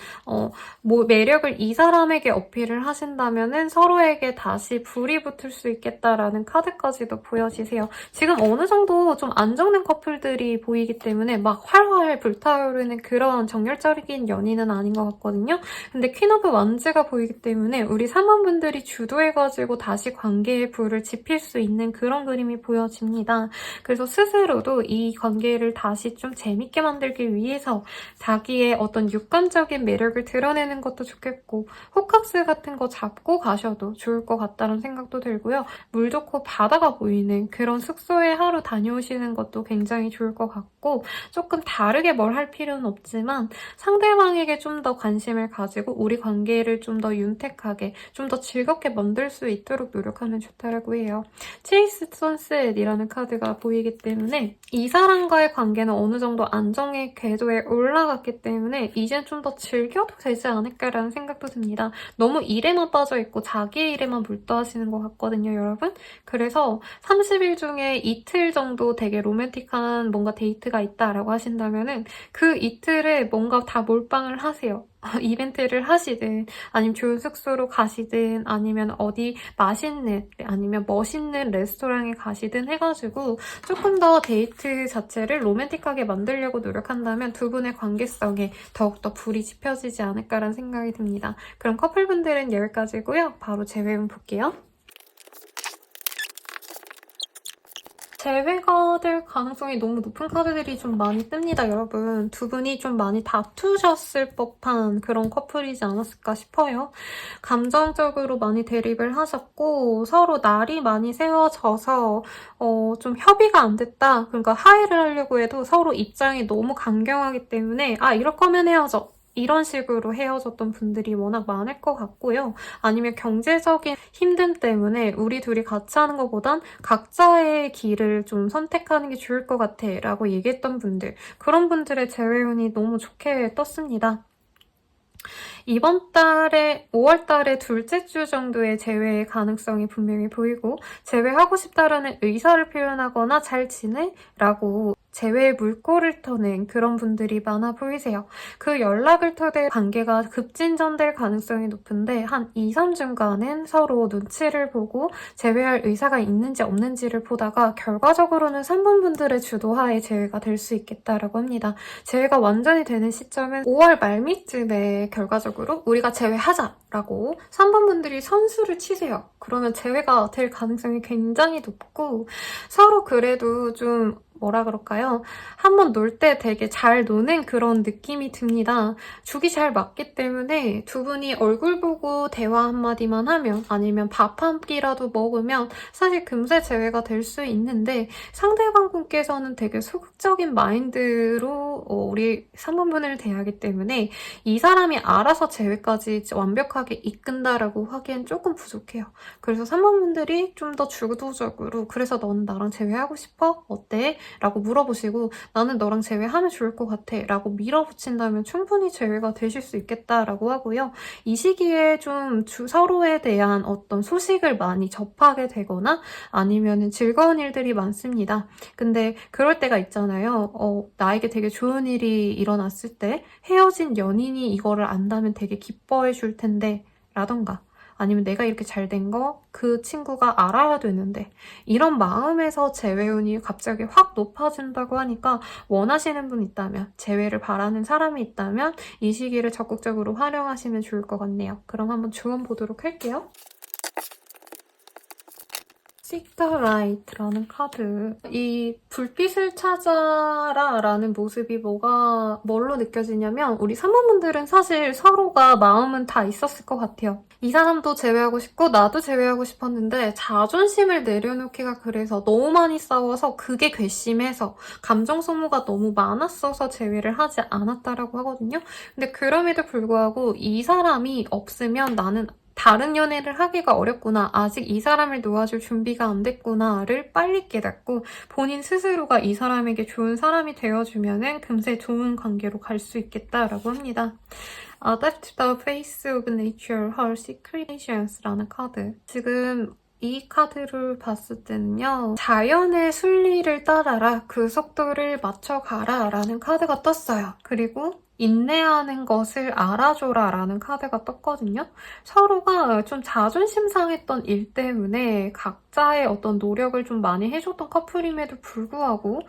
매력을 이 사람에게 어필을 하신다면은 서로에게 다시 불이 붙을 수 있겠다라는 카드까지도 보여지세요. 지금 어느 정도 좀 안정된 커플들이 보이기 때문에 막 활활 불타오르는 그런 정열적인 연인은 아닌 것 같거든요. 근데 퀸 오브 완즈가 보이기 때문에 우리 사모분들이 주도해가지고 다시 관계의 불을 지필 수 있는 그런 그림이 보여집니다. 그래서 스스로도 이 관계를 다시 좀 재밌게 만들기 위해서 자기의 어떤 육감적인 매력을 드러내는 것도 좋겠고 호캉스 같은 거 잡고 가셔도 좋을 것 같다는 생각도 들고요. 물 좋고 바다가 보이는 그런 숙소에 하루 다녀오시는 것도 굉장히 좋을 것 같고 조금 다르게 뭘 할 필요는 없지만 상대방에게 좀 더 관심을 가지고 우리 관계를 좀 더 윤택하게, 좀 더 즐겁게 만들 수 있도록 노력하면 좋다라고 해요. 체이스 선셋이라는 카드가 보이기 때문에 이 사람과의 관계는 어느 정도 안정의 궤도에 올라갔기 때문에 이젠 좀 더 즐겨도 되지 않을까라는 생각도 듭니다. 너무 일에만 빠져있고 자기의 일에만 몰두하시는 것 같거든요, 여러분. 그래서 30일 중에 이틀 정도 되게 로맨틱한 뭔가 데이트가 있다라고 하신다면은 그 이틀에 뭔가 다 몰빵을 하세요. 이벤트를 하시든 아니면 좋은 숙소로 가시든 아니면 어디 맛있는 아니면 멋있는 레스토랑에 가시든 해가지고 조금 더 데이트 자체를 로맨틱하게 만들려고 노력한다면 두 분의 관계성에 더욱더 불이 지펴지지 않을까라는 생각이 듭니다. 그럼 커플분들은 여기까지고요. 바로 제 외운 볼게요. 재회가 될 가능성이 너무 높은 카드들이 좀 많이 뜹니다, 여러분. 두 분이 좀 많이 다투셨을 법한 그런 커플이지 않았을까 싶어요. 감정적으로 많이 대립을 하셨고 서로 날이 많이 세워져서 좀 협의가 안 됐다. 그러니까 화해를 하려고 해도 서로 입장이 너무 강경하기 때문에 이럴 거면 헤어져. 이런 식으로 헤어졌던 분들이 워낙 많을 것 같고요. 아니면 경제적인 힘듦 때문에 우리 둘이 같이 하는 것보단 각자의 길을 좀 선택하는 게 좋을 것 같아 라고 얘기했던 분들, 그런 분들의 재회운이 너무 좋게 떴습니다. 이번 달에 5월 달에 둘째 주 정도의 재회의 가능성이 분명히 보이고 재회하고 싶다라는 의사를 표현하거나 잘 지내? 라고 재회의 물꼬를 터낸 그런 분들이 많아 보이세요. 그 연락을 토대로 관계가 급진전될 가능성이 높은데 한 2, 3주간은 서로 눈치를 보고 재회할 의사가 있는지 없는지를 보다가 결과적으로는 3번 분들의 주도하에 재회가 될 수 있겠다라고 합니다. 재회가 완전히 되는 시점은 5월 말미쯤에 결과적으로 우리가 재회하자라고 3번 분들이 선수를 치세요. 그러면 재회가 될 가능성이 굉장히 높고 서로 그래도 좀 뭐라 그럴까요? 한번 놀 때 되게 잘 노는 그런 느낌이 듭니다. 죽이 잘 맞기 때문에 두 분이 얼굴 보고 대화 한마디만 하면 아니면 밥 한 끼라도 먹으면 사실 금세 재회가 될 수 있는데 상대방 분께서는 되게 소극적인 마인드로 우리 3번 분을 대하기 때문에 이 사람이 알아서 재회까지 완벽하게 이끈다라고 하기엔 조금 부족해요. 그래서 3번 분들이 좀 더 주도적으로 그래서 너는 나랑 재회하고 싶어? 어때? 라고 물어보시고 나는 너랑 재회하면 좋을 것 같아 라고 밀어붙인다면 충분히 재회가 되실 수 있겠다라고 하고요. 이 시기에 좀 서로에 대한 어떤 소식을 많이 접하게 되거나 아니면 즐거운 일들이 많습니다. 근데 그럴 때가 있잖아요. 나에게 되게 좋은 일이 일어났을 때 헤어진 연인이 이거를 안다면 되게 기뻐해 줄 텐데 라던가 아니면 내가 이렇게 잘 된 거 그 친구가 알아야 되는데 이런 마음에서 재회운이 갑자기 확 높아진다고 하니까 원하시는 분 있다면 재회를 바라는 사람이 있다면 이 시기를 적극적으로 활용하시면 좋을 것 같네요. 그럼 한번 조언 보도록 할게요. Seek the Light라는 카드. 이 불빛을 찾아라 라는 모습이 뭘로 느껴지냐면 우리 3번분들은 사실 서로가 마음은 다 있었을 것 같아요. 이 사람도 제외하고 싶고 나도 제외하고 싶었는데 자존심을 내려놓기가 그래서 너무 많이 싸워서 그게 괘씸해서 감정 소모가 너무 많았어서 제외를 하지 않았다라고 하거든요. 근데 그럼에도 불구하고 이 사람이 없으면 나는 다른 연애를 하기가 어렵구나. 아직 이 사람을 놓아줄 준비가 안 됐구나를 빨리 깨닫고 본인 스스로가 이 사람에게 좋은 사람이 되어주면 금세 좋은 관계로 갈 수 있겠다라고 합니다. Adapt the face of nature, her secretions라는 카드. 지금 이 카드를 봤을 때는요. 자연의 순리를 따라라. 그 속도를 맞춰가라 라는 카드가 떴어요. 그리고 인내하는 것을 알아줘라 라는 카드가 떴거든요. 서로가 좀 자존심 상했던 일 때문에 각자의 어떤 노력을 좀 많이 해줬던 커플임에도 불구하고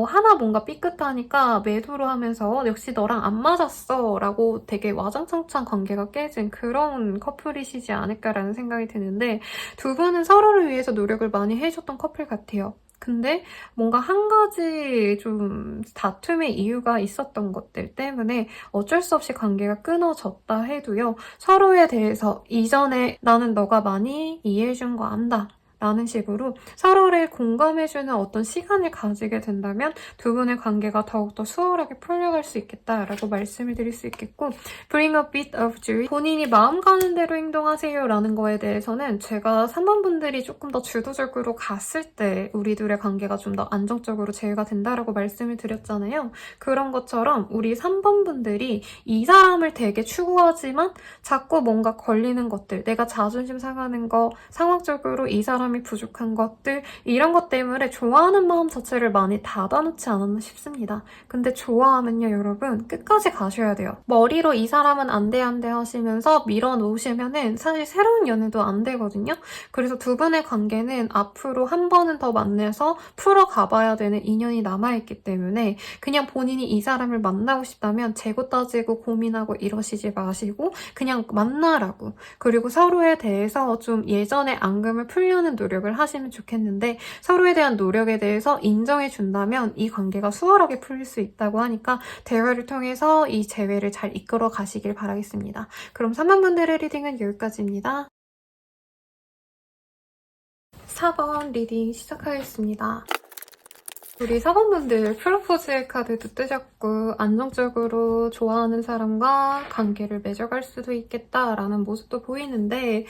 하나 뭔가 삐끗하니까 매도로 하면서 역시 너랑 안 맞았어 라고 되게 와장창창 관계가 깨진 그런 커플이시지 않을까라는 생각이 드는데 두 분은 서로를 위해서 노력을 많이 해줬던 커플 같아요. 근데 뭔가 한 가지 좀 다툼의 이유가 있었던 것들 때문에 어쩔 수 없이 관계가 끊어졌다 해도요. 서로에 대해서 이전에 나는 너가 많이 이해해준 거 안다. 라는 식으로 서로를 공감해주는 어떤 시간을 가지게 된다면 두 분의 관계가 더욱더 수월하게 풀려갈 수 있겠다라고 말씀을 드릴 수 있겠고 Bring a bit of joy. 본인이 마음 가는 대로 행동하세요 라는 거에 대해서는 제가 3번 분들이 조금 더 주도적으로 갔을 때 우리 둘의 관계가 좀 더 안정적으로 제외가 된다라고 말씀을 드렸잖아요. 그런 것처럼 우리 3번 분들이 이 사람을 되게 추구하지만 자꾸 뭔가 걸리는 것들, 내가 자존심 상하는 거, 상황적으로 이 사람이 부족한 것들, 이런 것 때문에 좋아하는 마음 자체를 많이 닫아놓지 않았나 싶습니다. 근데 좋아하면요 여러분 끝까지 가셔야 돼요. 머리로 이 사람은 안 돼 안 돼 하시면서 밀어놓으시면은 사실 새로운 연애도 안 되거든요. 그래서 두 분의 관계는 앞으로 한 번은 더 만나서 풀어가봐야 되는 인연이 남아있기 때문에 그냥 본인이 이 사람을 만나고 싶다면 재고 따지고 고민하고 이러시지 마시고 그냥 만나라고. 그리고 서로에 대해서 좀 예전의 앙금을 풀려는 노력을 하시면 좋겠는데 서로에 대한 노력에 대해서 인정해준다면 이 관계가 수월하게 풀릴 수 있다고 하니까 대화를 통해서 이 재회를 잘 이끌어 가시길 바라겠습니다. 그럼 3번 분들의 리딩은 여기까지입니다. 4번 리딩 시작하겠습니다. 우리 4번분들 프로포즈의 카드도 뜨셨고 안정적으로 좋아하는 사람과 관계를 맺어갈 수도 있겠다라는 모습도 보이는데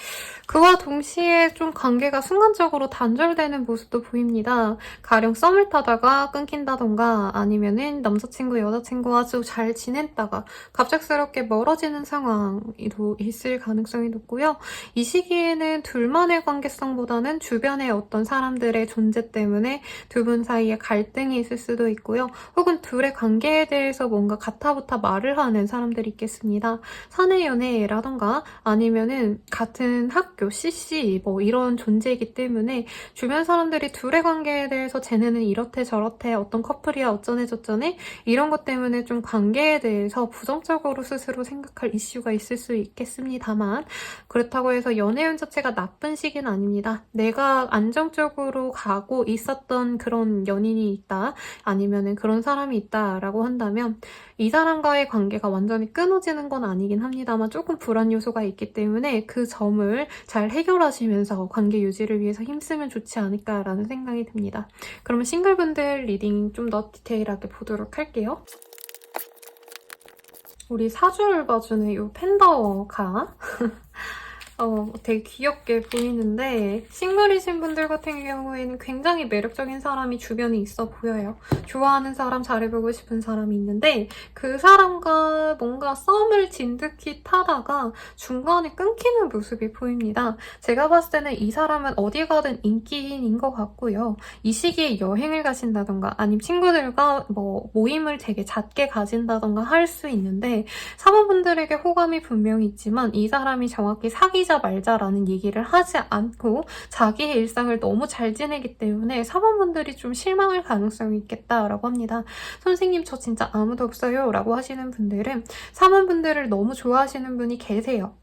그와 동시에 좀 관계가 순간적으로 단절되는 모습도 보입니다. 가령 썸을 타다가 끊긴다던가 아니면은 남자친구, 여자친구와 아주 잘 지냈다가 갑작스럽게 멀어지는 상황도 있을 가능성이 높고요. 이 시기에는 둘만의 관계성보다는 주변의 어떤 사람들의 존재 때문에 두 분 사이에 갈등이 있을 수도 있고요. 혹은 둘의 관계에 대해서 뭔가 가타부타 말을 하는 사람들이 있겠습니다. 사내 연애라던가 아니면은 같은 학교, CC 뭐 이런 존재이기 때문에 주변 사람들이 둘의 관계에 대해서 쟤네는 이렇대 저렇대 어떤 커플이야 어쩌네 저쩌네 이런 것 때문에 좀 관계에 대해서 부정적으로 스스로 생각할 이슈가 있을 수 있겠습니다만 그렇다고 해서 연애운 자체가 나쁜 시기는 아닙니다. 내가 안정적으로 가고 있었던 그런 연인이 있다 아니면은 그런 사람이 있다라고 한다면 이 사람과의 관계가 완전히 끊어지는 건 아니긴 합니다만 조금 불안 요소가 있기 때문에 그 점을 잘 해결하시면서 관계 유지를 위해서 힘쓰면 좋지 않을까라는 생각이 듭니다. 그러면 싱글분들 리딩 좀 더 디테일하게 보도록 할게요. 우리 사주를 봐주는 이 팬더가 되게 귀엽게 보이는데 싱글이신 분들 같은 경우에는 굉장히 매력적인 사람이 주변에 있어 보여요. 좋아하는 사람, 잘해보고 싶은 사람이 있는데 그 사람과 뭔가 썸을 진득히 타다가 중간에 끊기는 모습이 보입니다. 제가 봤을 때는 이 사람은 어디 가든 인기인인 것 같고요. 이 시기에 여행을 가신다던가 아니면 친구들과 뭐 모임을 되게 잦게 가진다던가 할 수 있는데 사모분들에게 호감이 분명히 있지만 이 사람이 정확히 사귀자 말자라는 얘기를 하지 않고 자기의 일상을 너무 잘 지내기 때문에 사모분들이 좀 실망할 가능성이 있겠다라고 합니다. 선생님 저 진짜 아무도 없어요 라고 하시는 분들은 사모분들을 너무 좋아하시는 분이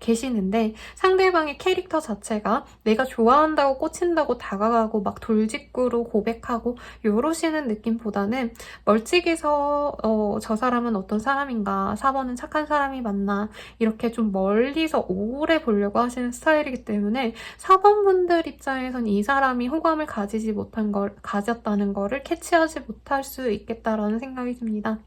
계시는데 상대방의 캐릭터 자체가 내가 좋아한다고 꽂힌다고 다가가고 막 돌직구로 고백하고 요러시는 느낌보다는 멀찍이서 저 사람은 어떤 사람인가 4번은 착한 사람이 맞나 이렇게 좀 멀리서 오래 보려고 하시는 스타일이기 때문에 4번분들 입장에선 이 사람이 호감을 가졌다는 거를 캐치하지 못할 수 있겠다라는 생각이 듭니다.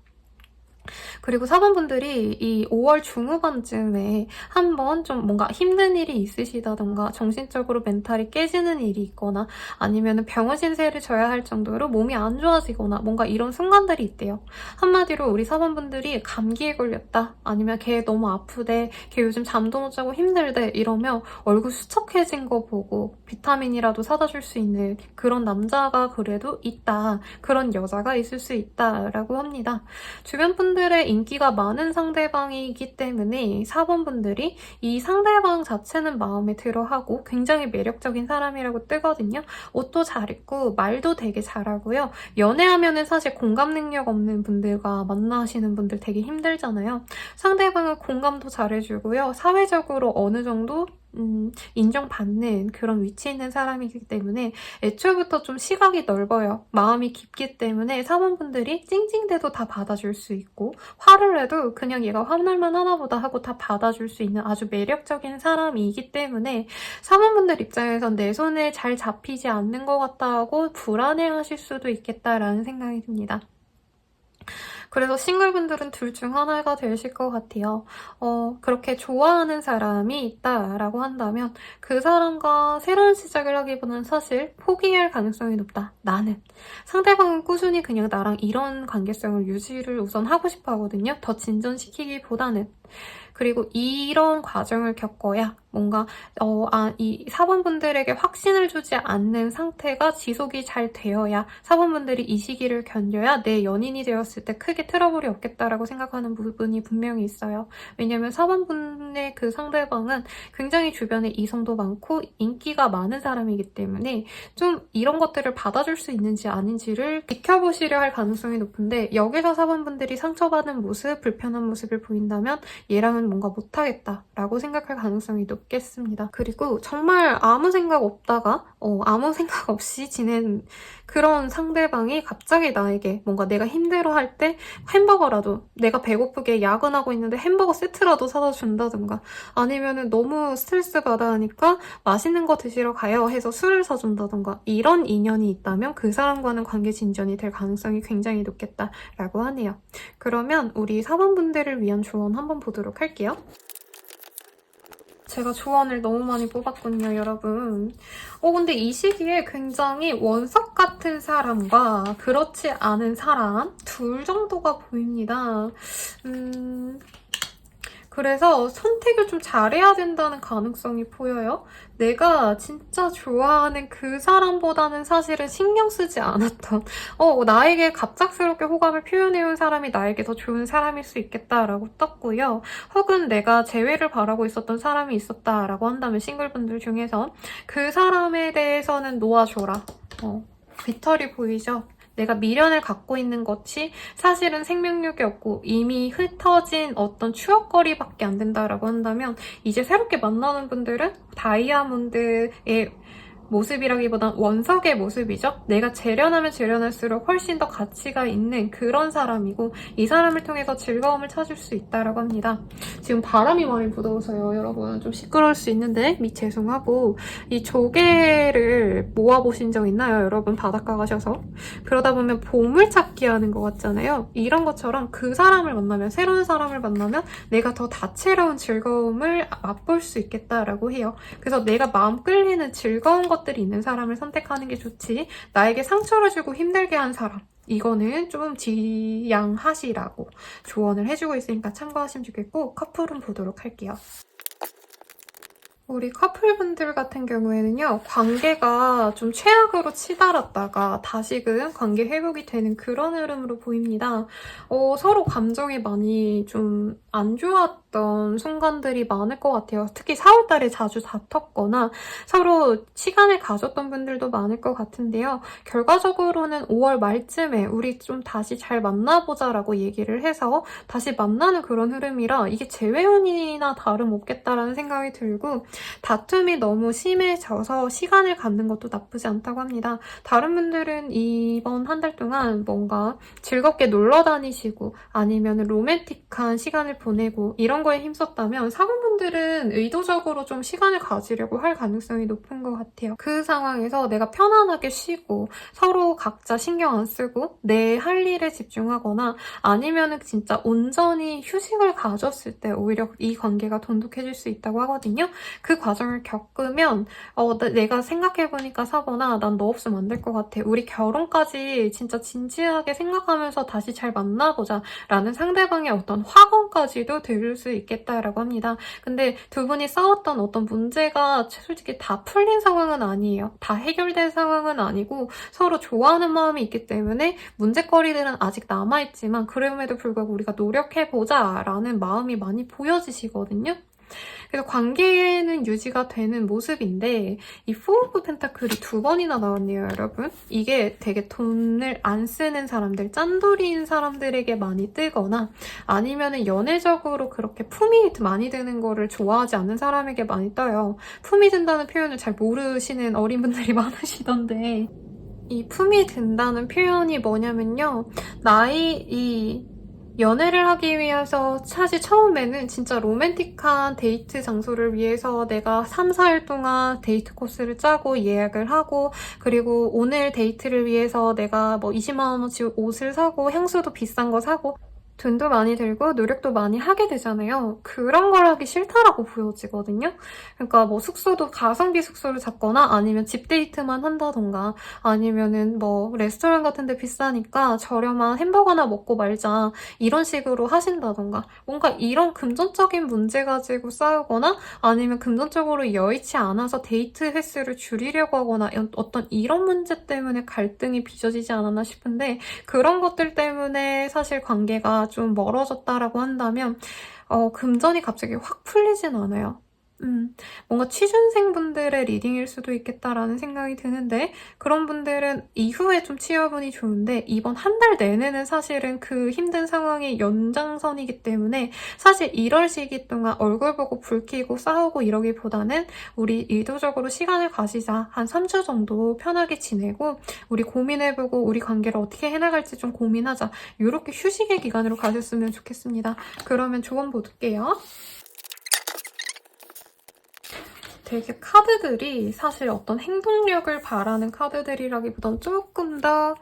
그리고 4번분들이 이 5월 중후반쯤에 한번 좀 뭔가 힘든 일이 있으시다던가 정신적으로 멘탈이 깨지는 일이 있거나 아니면 병원 신세를 져야 할 정도로 몸이 안 좋아지거나 뭔가 이런 순간들이 있대요. 한마디로 우리 4번분들이 감기에 걸렸다 아니면 걔 너무 아프대 걔 요즘 잠도 못 자고 힘들대 이러면 얼굴 수척해진 거 보고 비타민이라도 사다 줄 수 있는 그런 남자가 그래도 있다 그런 여자가 있을 수 있다라고 합니다. 주변 분들의 인기가 많은 상대방이기 때문에 4번분들이 이 상대방 자체는 마음에 들어하고 굉장히 매력적인 사람이라고 뜨거든요. 옷도 잘 입고 말도 되게 잘하고요. 연애하면은 사실 공감 능력 없는 분들과 만나시는 분들 되게 힘들잖아요. 상대방은 공감도 잘해주고요. 사회적으로 어느 정도 인정받는 그런 위치에 있는 사람이기 때문에 애초부터 좀 시각이 넓어요. 마음이 깊기 때문에 4번분들이 찡찡대도 다 받아줄 수 있고 화를 내도 그냥 얘가 화날만 하나 보다 하고 다 받아줄 수 있는 아주 매력적인 사람이기 때문에 4번분들 입장에선 내 손에 잘 잡히지 않는 것 같다고 불안해하실 수도 있겠다라는 생각이 듭니다. 그래서 싱글분들은 둘 중 하나가 되실 것 같아요. 그렇게 좋아하는 사람이 있다라고 한다면 그 사람과 새로운 시작을 하기보다는 사실 포기할 가능성이 높다. 나는. 상대방은 꾸준히 그냥 나랑 이런 관계성을 유지를 우선 하고 싶어 하거든요. 더 진전시키기보다는. 그리고 이런 과정을 겪어야 뭔가 이 4번분들에게 확신을 주지 않는 상태가 지속이 잘 되어야 4번분들이 이 시기를 견뎌야 내 연인이 되었을 때 크게 트러블이 없겠다라고 생각하는 부분이 분명히 있어요. 왜냐면 4번분의 그 상대방은 굉장히 주변에 이성도 많고 인기가 많은 사람이기 때문에 좀 이런 것들을 받아줄 수 있는지 아닌지를 지켜보시려 할 가능성이 높은데 여기서 4번분들이 상처받은 모습, 불편한 모습을 보인다면 얘랑은 뭔가 못하겠다라고 생각할 가능성이 높겠습니다. 그리고 정말 아무 생각 없다가 아무 생각 없이 지낸 그런 상대방이 갑자기 나에게 뭔가 내가 힘들어할 때 햄버거라도 내가 배고프게 야근하고 있는데 햄버거 세트라도 사다 준다든가 아니면은 너무 스트레스 받아 하니까 맛있는 거 드시러 가요 해서 술을 사준다든가 이런 인연이 있다면 그 사람과는 관계 진전이 될 가능성이 굉장히 높겠다라고 하네요. 그러면 우리 4번분들을 위한 조언 한번 보도록 할게요. 제가 조언을 너무 많이 뽑았군요, 여러분. 근데 이 시기에 굉장히 원석 같은 사람과 그렇지 않은 사람 둘 정도가 보입니다. 그래서 선택을 좀 잘해야 된다는 가능성이 보여요. 내가 진짜 좋아하는 그 사람보다는 사실은 신경 쓰지 않았던 나에게 갑작스럽게 호감을 표현해온 사람이 나에게 더 좋은 사람일 수 있겠다라고 떴고요. 혹은 내가 재회를 바라고 있었던 사람이 있었다라고 한다면 싱글분들 중에서 그 사람에 대해서는 놓아줘라. 깃털이 보이죠? 내가 미련을 갖고 있는 것이 사실은 생명력이 없고 이미 흩어진 어떤 추억거리밖에 안 된다라고 한다면 이제 새롭게 만나는 분들은 다이아몬드의 모습이라기보단 원석의 모습이죠. 내가 재련하면 재련할수록 훨씬 더 가치가 있는 그런 사람이고 이 사람을 통해서 즐거움을 찾을 수 있다고 합니다. 지금 바람이 많이 불어서요. 여러분 좀 시끄러울 수 있는데 죄송하고 이 조개를 모아보신 적 있나요? 여러분 바닷가 가셔서 그러다 보면 보물찾기 하는 것 같잖아요. 이런 것처럼 그 사람을 만나면 새로운 사람을 만나면 내가 더 다채로운 즐거움을 맛볼 수 있겠다라고 해요. 그래서 내가 마음 끌리는 즐거운 것들이 있는 사람을 선택하는 게 좋지 나에게 상처를 주고 힘들게 한 사람 이거는 좀 지양하시라고 조언을 해주고 있으니까 참고하시면 좋겠고 커플은 보도록 할게요. 우리 커플분들 같은 경우에는요. 관계가 좀 최악으로 치달았다가 다시금 관계 회복이 되는 그런 흐름으로 보입니다. 서로 감정이 많이 좀 안 좋았던 순간들이 많을 것 같아요. 특히 4월달에 자주 다퉜거나 서로 시간을 가졌던 분들도 많을 것 같은데요. 결과적으로는 5월 말쯤에 우리 좀 다시 잘 만나보자라고 얘기를 해서 다시 만나는 그런 흐름이라 이게 재회운이나 다름없겠다라는 생각이 들고 다툼이 너무 심해져서 시간을 갖는 것도 나쁘지 않다고 합니다. 다른 분들은 이번 한 달 동안 뭔가 즐겁게 놀러 다니시고 아니면 로맨틱한 시간을 보내고 이런 거에 힘썼다면 사군분들은 의도적으로 좀 시간을 가지려고 할 가능성이 높은 것 같아요. 그 상황에서 내가 편안하게 쉬고 서로 각자 신경 안 쓰고 내 할 일에 집중하거나 아니면은 진짜 온전히 휴식을 가졌을 때 오히려 이 관계가 돈독해질 수 있다고 하거든요. 그 과정을 겪으면 내가 생각해보니까 사번아 난 너 없으면 안 될 것 같아. 우리 결혼까지 진짜 진지하게 생각하면서 다시 잘 만나보자 라는 상대방의 어떤 확언까지도 들을 수 있겠다라고 합니다. 근데 두 분이 싸웠던 어떤 문제가 솔직히 다 풀린 상황은 아니에요. 다 해결된 상황은 아니고 서로 좋아하는 마음이 있기 때문에 문제거리들은 아직 남아있지만 그럼에도 불구하고 우리가 노력해보자 라는 마음이 많이 보여지시거든요. 그래서 관계는 유지가 되는 모습인데 이 포 오브 펜타클이 2번이나 나왔네요, 여러분. 이게 되게 돈을 안 쓰는 사람들, 짠돌이인 사람들에게 많이 뜨거나 아니면은 연애적으로 그렇게 품이 많이 드는 거를 좋아하지 않는 사람에게 많이 떠요. 품이 든다는 표현을 잘 모르시는 어린 분들이 많으시던데 이 품이 든다는 표현이 뭐냐면요. 연애를 하기 위해서 사실 처음에는 진짜 로맨틱한 데이트 장소를 위해서 내가 3, 4일 동안 데이트 코스를 짜고 예약을 하고 그리고 오늘 데이트를 위해서 내가 뭐 20만 원어치 옷을 사고 향수도 비싼 거 사고 돈도 많이 들고 노력도 많이 하게 되잖아요. 그런 걸 하기 싫다라고 보여지거든요. 그러니까 뭐 숙소도 가성비 숙소를 잡거나 아니면 집 데이트만 한다던가 아니면은 뭐 레스토랑 같은 데 비싸니까 저렴한 햄버거나 먹고 말자 이런 식으로 하신다던가 뭔가 이런 금전적인 문제 가지고 싸우거나 아니면 금전적으로 여의치 않아서 데이트 횟수를 줄이려고 하거나 어떤 이런 문제 때문에 갈등이 빚어지지 않았나 싶은데 그런 것들 때문에 사실 관계가 좀 멀어졌다라고 한다면 금전이 갑자기 확 풀리진 않아요. 뭔가 취준생분들의 리딩일 수도 있겠다라는 생각이 드는데 그런 분들은 이후에 좀 취업운이 좋은데 이번 한 달 내내는 사실은 그 힘든 상황의 연장선이기 때문에 사실 이럴 시기 동안 얼굴 보고 불 켜고 싸우고 이러기보다는 우리 의도적으로 시간을 가지자. 한 3주 정도 편하게 지내고 우리 고민해보고 우리 관계를 어떻게 해나갈지 좀 고민하자. 이렇게 휴식의 기간으로 가셨으면 좋겠습니다. 그러면 조언 볼게요. 되게 카드들이 사실 어떤 행동력을 바라는 카드들이라기보단 조금 더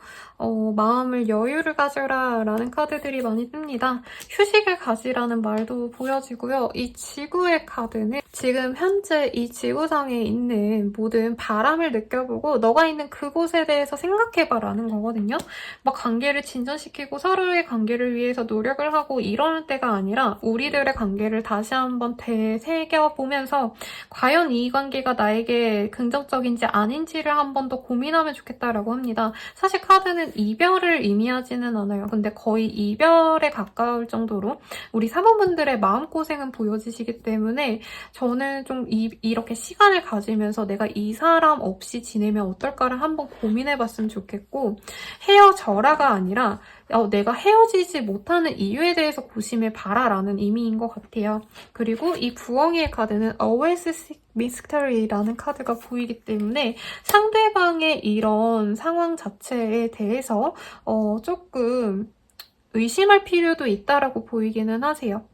마음을 여유를 가져라 라는 카드들이 많이 뜹니다. 휴식을 가지라는 말도 보여지고요. 이 지구의 카드는 지금 현재 이 지구상에 있는 모든 바람을 느껴보고 너가 있는 그곳에 대해서 생각해봐 라는 거거든요. 막 관계를 진전시키고 서로의 관계를 위해서 노력을 하고 이러는 때가 아니라 우리들의 관계를 다시 한번 되새겨보면서 과연 이 관계가 나에게 긍정적인지 아닌지를 한 번 더 고민하면 좋겠다라고 합니다. 사실 카드는 이별을 의미하지는 않아요. 근데 거의 이별에 가까울 정도로 우리 사모분들의 마음고생은 보여지시기 때문에 저는 좀 이렇게 시간을 가지면서 내가 이 사람 없이 지내면 어떨까를 한번 고민해봤으면 좋겠고 헤어져라가 아니라 내가 헤어지지 못하는 이유에 대해서 고심해봐라라는 의미인 것 같아요. 그리고 이 부엉이의 카드는 Always Seek Mystery라는 카드가 보이기 때문에 상대방의 이런 상황 자체에 대해서 조금 의심할 필요도 있다라고 보이기는 하세요.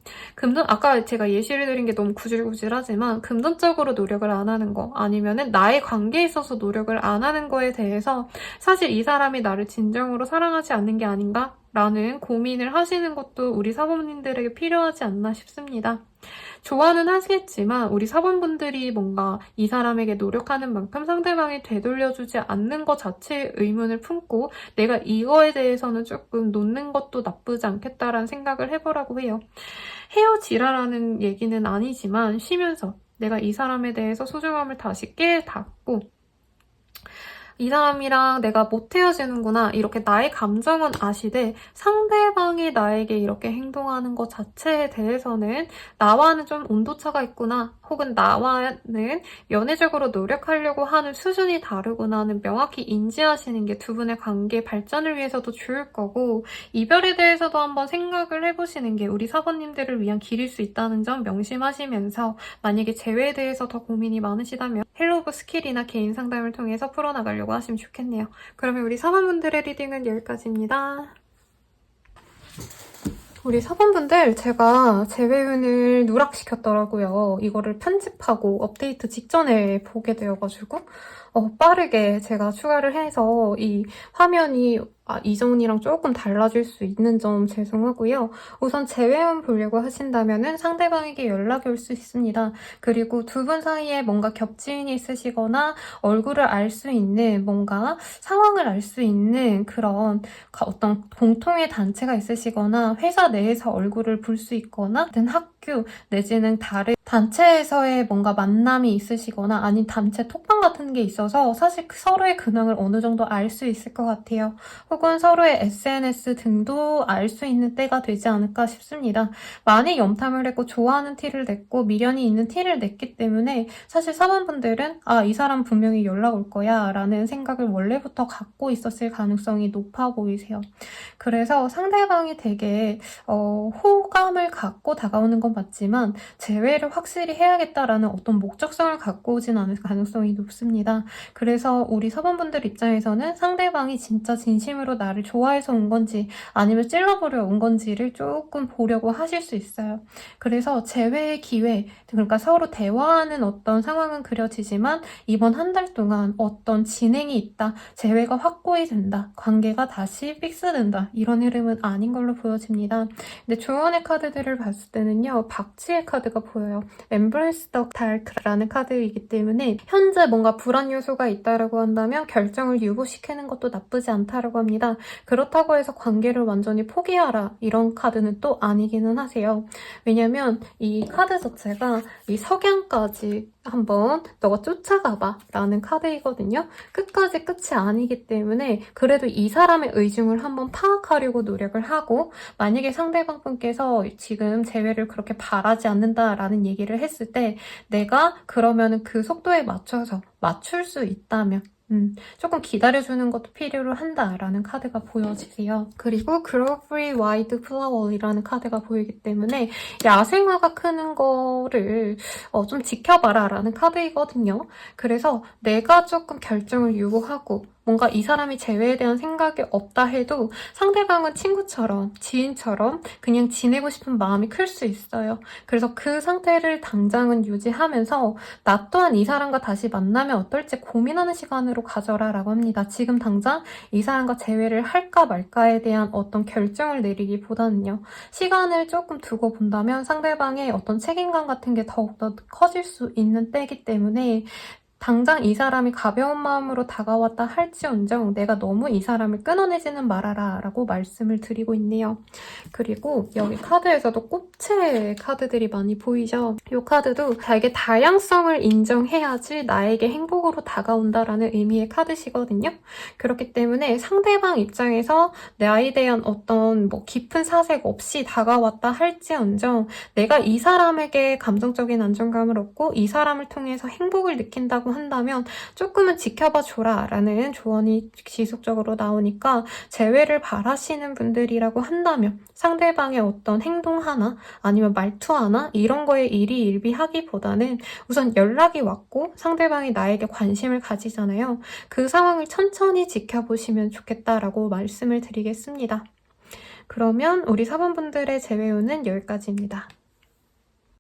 아까 제가 예시를 드린 게 너무 구질구질하지만 금전적으로 노력을 안 하는 거 아니면은 나의 관계에 있어서 노력을 안 하는 거에 대해서 사실 이 사람이 나를 진정으로 사랑하지 않는 게 아닌가? 라는 고민을 하시는 것도 우리 사모님들에게 필요하지 않나 싶습니다. 좋아는 하시겠지만 우리 사모분들이 뭔가 이 사람에게 노력하는 만큼 상대방이 되돌려주지 않는 것 자체에 의문을 품고 내가 이거에 대해서는 조금 놓는 것도 나쁘지 않겠다라는 생각을 해보라고 해요. 헤어지라라는 얘기는 아니지만 쉬면서 내가 이 사람에 대해서 소중함을 다시 깨닫고 이 사람이랑 내가 못 헤어지는구나 이렇게 나의 감정은 아시되 상대방이 나에게 이렇게 행동하는 것 자체에 대해서는 나와는 좀 온도차가 있구나 혹은 나와는 연애적으로 노력하려고 하는 수준이 다르구나는 명확히 인지하시는 게 두 분의 관계 발전을 위해서도 좋을 거고 이별에 대해서도 한번 생각을 해보시는 게 우리 사모님들을 위한 길일 수 있다는 점 명심하시면서 만약에 재회에 대해서 더 고민이 많으시다면 헬로브 스킬이나 개인 상담을 통해서 풀어나가려고 하시면 좋겠네요. 그러면 우리 사모분들의 리딩은 여기까지입니다. 우리 사모분들 제가 재회운을 누락시켰더라고요. 이거를 편집하고 업데이트 직전에 보게 되어가지고 빠르게 제가 추가를 해서 이 화면이 이전이랑 조금 달라질 수 있는 점 죄송하고요. 우선 재회운 보려고 하신다면 상대방에게 연락이 올 수 있습니다. 그리고 두 분 사이에 뭔가 겹지인이 있으시거나 얼굴을 알 수 있는 뭔가 상황을 알 수 있는 그런 어떤 공통의 단체가 있으시거나 회사 내에서 얼굴을 볼 수 있거나 학교 내지는 다른 단체에서의 뭔가 만남이 있으시거나 아닌 단체 톡방 같은 게 있어서 사실 서로의 근황을 어느 정도 알 수 있을 것 같아요. 혹은 서로의 SNS 등도 알 수 있는 때가 되지 않을까 싶습니다. 많이 염탐을 했고 좋아하는 티를 냈고 미련이 있는 티를 냈기 때문에 사실 사모분들은 이 사람 분명히 연락 올 거야 라는 생각을 원래부터 갖고 있었을 가능성이 높아 보이세요. 그래서 상대방이 되게 호감을 갖고 다가오는 건 맞지만 재회를 확실히 해야겠다라는 어떤 목적성을 갖고 오진 않을 가능성이 높습니다. 그래서 우리 사모분들 입장에서는 상대방이 진짜 진심으로 나를 좋아해서 온 건지 아니면 찔러보려 온 건지를 조금 보려고 하실 수 있어요. 그래서 재회의 기회, 그러니까 서로 대화하는 어떤 상황은 그려지지만 이번 한 달 동안 어떤 진행이 있다, 재회가 확고히 된다, 관계가 다시 픽스된다 이런 흐름은 아닌 걸로 보여집니다. 근데 조언의 카드들을 봤을 때는요, 박쥐의 카드가 보여요. Embrace the Dark라는 카드이기 때문에 현재 뭔가 불안 요소가 있다라고 한다면 결정을 유보시키는 것도 나쁘지 않다라고 합니다. 있습니다. 그렇다고 해서 관계를 완전히 포기하라 이런 카드는 또 아니기는 하세요. 왜냐면 이 카드 자체가 이 석양까지 한번 너가 쫓아가봐 라는 카드이거든요. 끝까지 끝이 아니기 때문에 그래도 이 사람의 의중을 한번 파악하려고 노력을 하고, 만약에 상대방 분께서 지금 재회를 그렇게 바라지 않는다라는 얘기를 했을 때 내가 그러면은 그 속도에 맞춰서 맞출 수 있다면 조금 기다려주는 것도 필요로 한다라는 카드가 보여지세요. 그리고 Grow Free Wild Flower이라는 카드가 보이기 때문에 야생화가 크는 거를 좀 지켜봐라 라는 카드이거든요. 그래서 내가 조금 결정을 유보하고 뭔가 이 사람이 재회에 대한 생각이 없다 해도 상대방은 친구처럼 지인처럼 그냥 지내고 싶은 마음이 클 수 있어요. 그래서 그 상태를 당장은 유지하면서 나 또한 이 사람과 다시 만나면 어떨지 고민하는 시간으로 가져라 라고 합니다. 지금 당장 이 사람과 재회를 할까 말까에 대한 어떤 결정을 내리기보다는요. 시간을 조금 두고 본다면 상대방의 어떤 책임감 같은 게 더욱더 커질 수 있는 때이기 때문에 당장 이 사람이 가벼운 마음으로 다가왔다 할지언정 내가 너무 이 사람을 끊어내지는 말아라 라고 말씀을 드리고 있네요. 그리고 여기 카드에서도 꽃의 카드들이 많이 보이죠? 이 카드도 자기의 다양성을 인정해야지 나에게 행복으로 다가온다라는 의미의 카드시거든요. 그렇기 때문에 상대방 입장에서 나에 대한 어떤 깊은 사색 없이 다가왔다 할지언정 내가 이 사람에게 감정적인 안정감을 얻고 이 사람을 통해서 행복을 느낀다고 한다면 조금은 지켜봐 줘라 라는 조언이 지속적으로 나오니까 재회를 바라시는 분들이라고 한다면 상대방의 어떤 행동 하나 아니면 말투 하나 이런 거에 일희일비하기보다는 우선 연락이 왔고 상대방이 나에게 관심을 가지잖아요. 그 상황을 천천히 지켜보시면 좋겠다라고 말씀을 드리겠습니다. 그러면 우리 4번분들의 재회운은 여기까지입니다.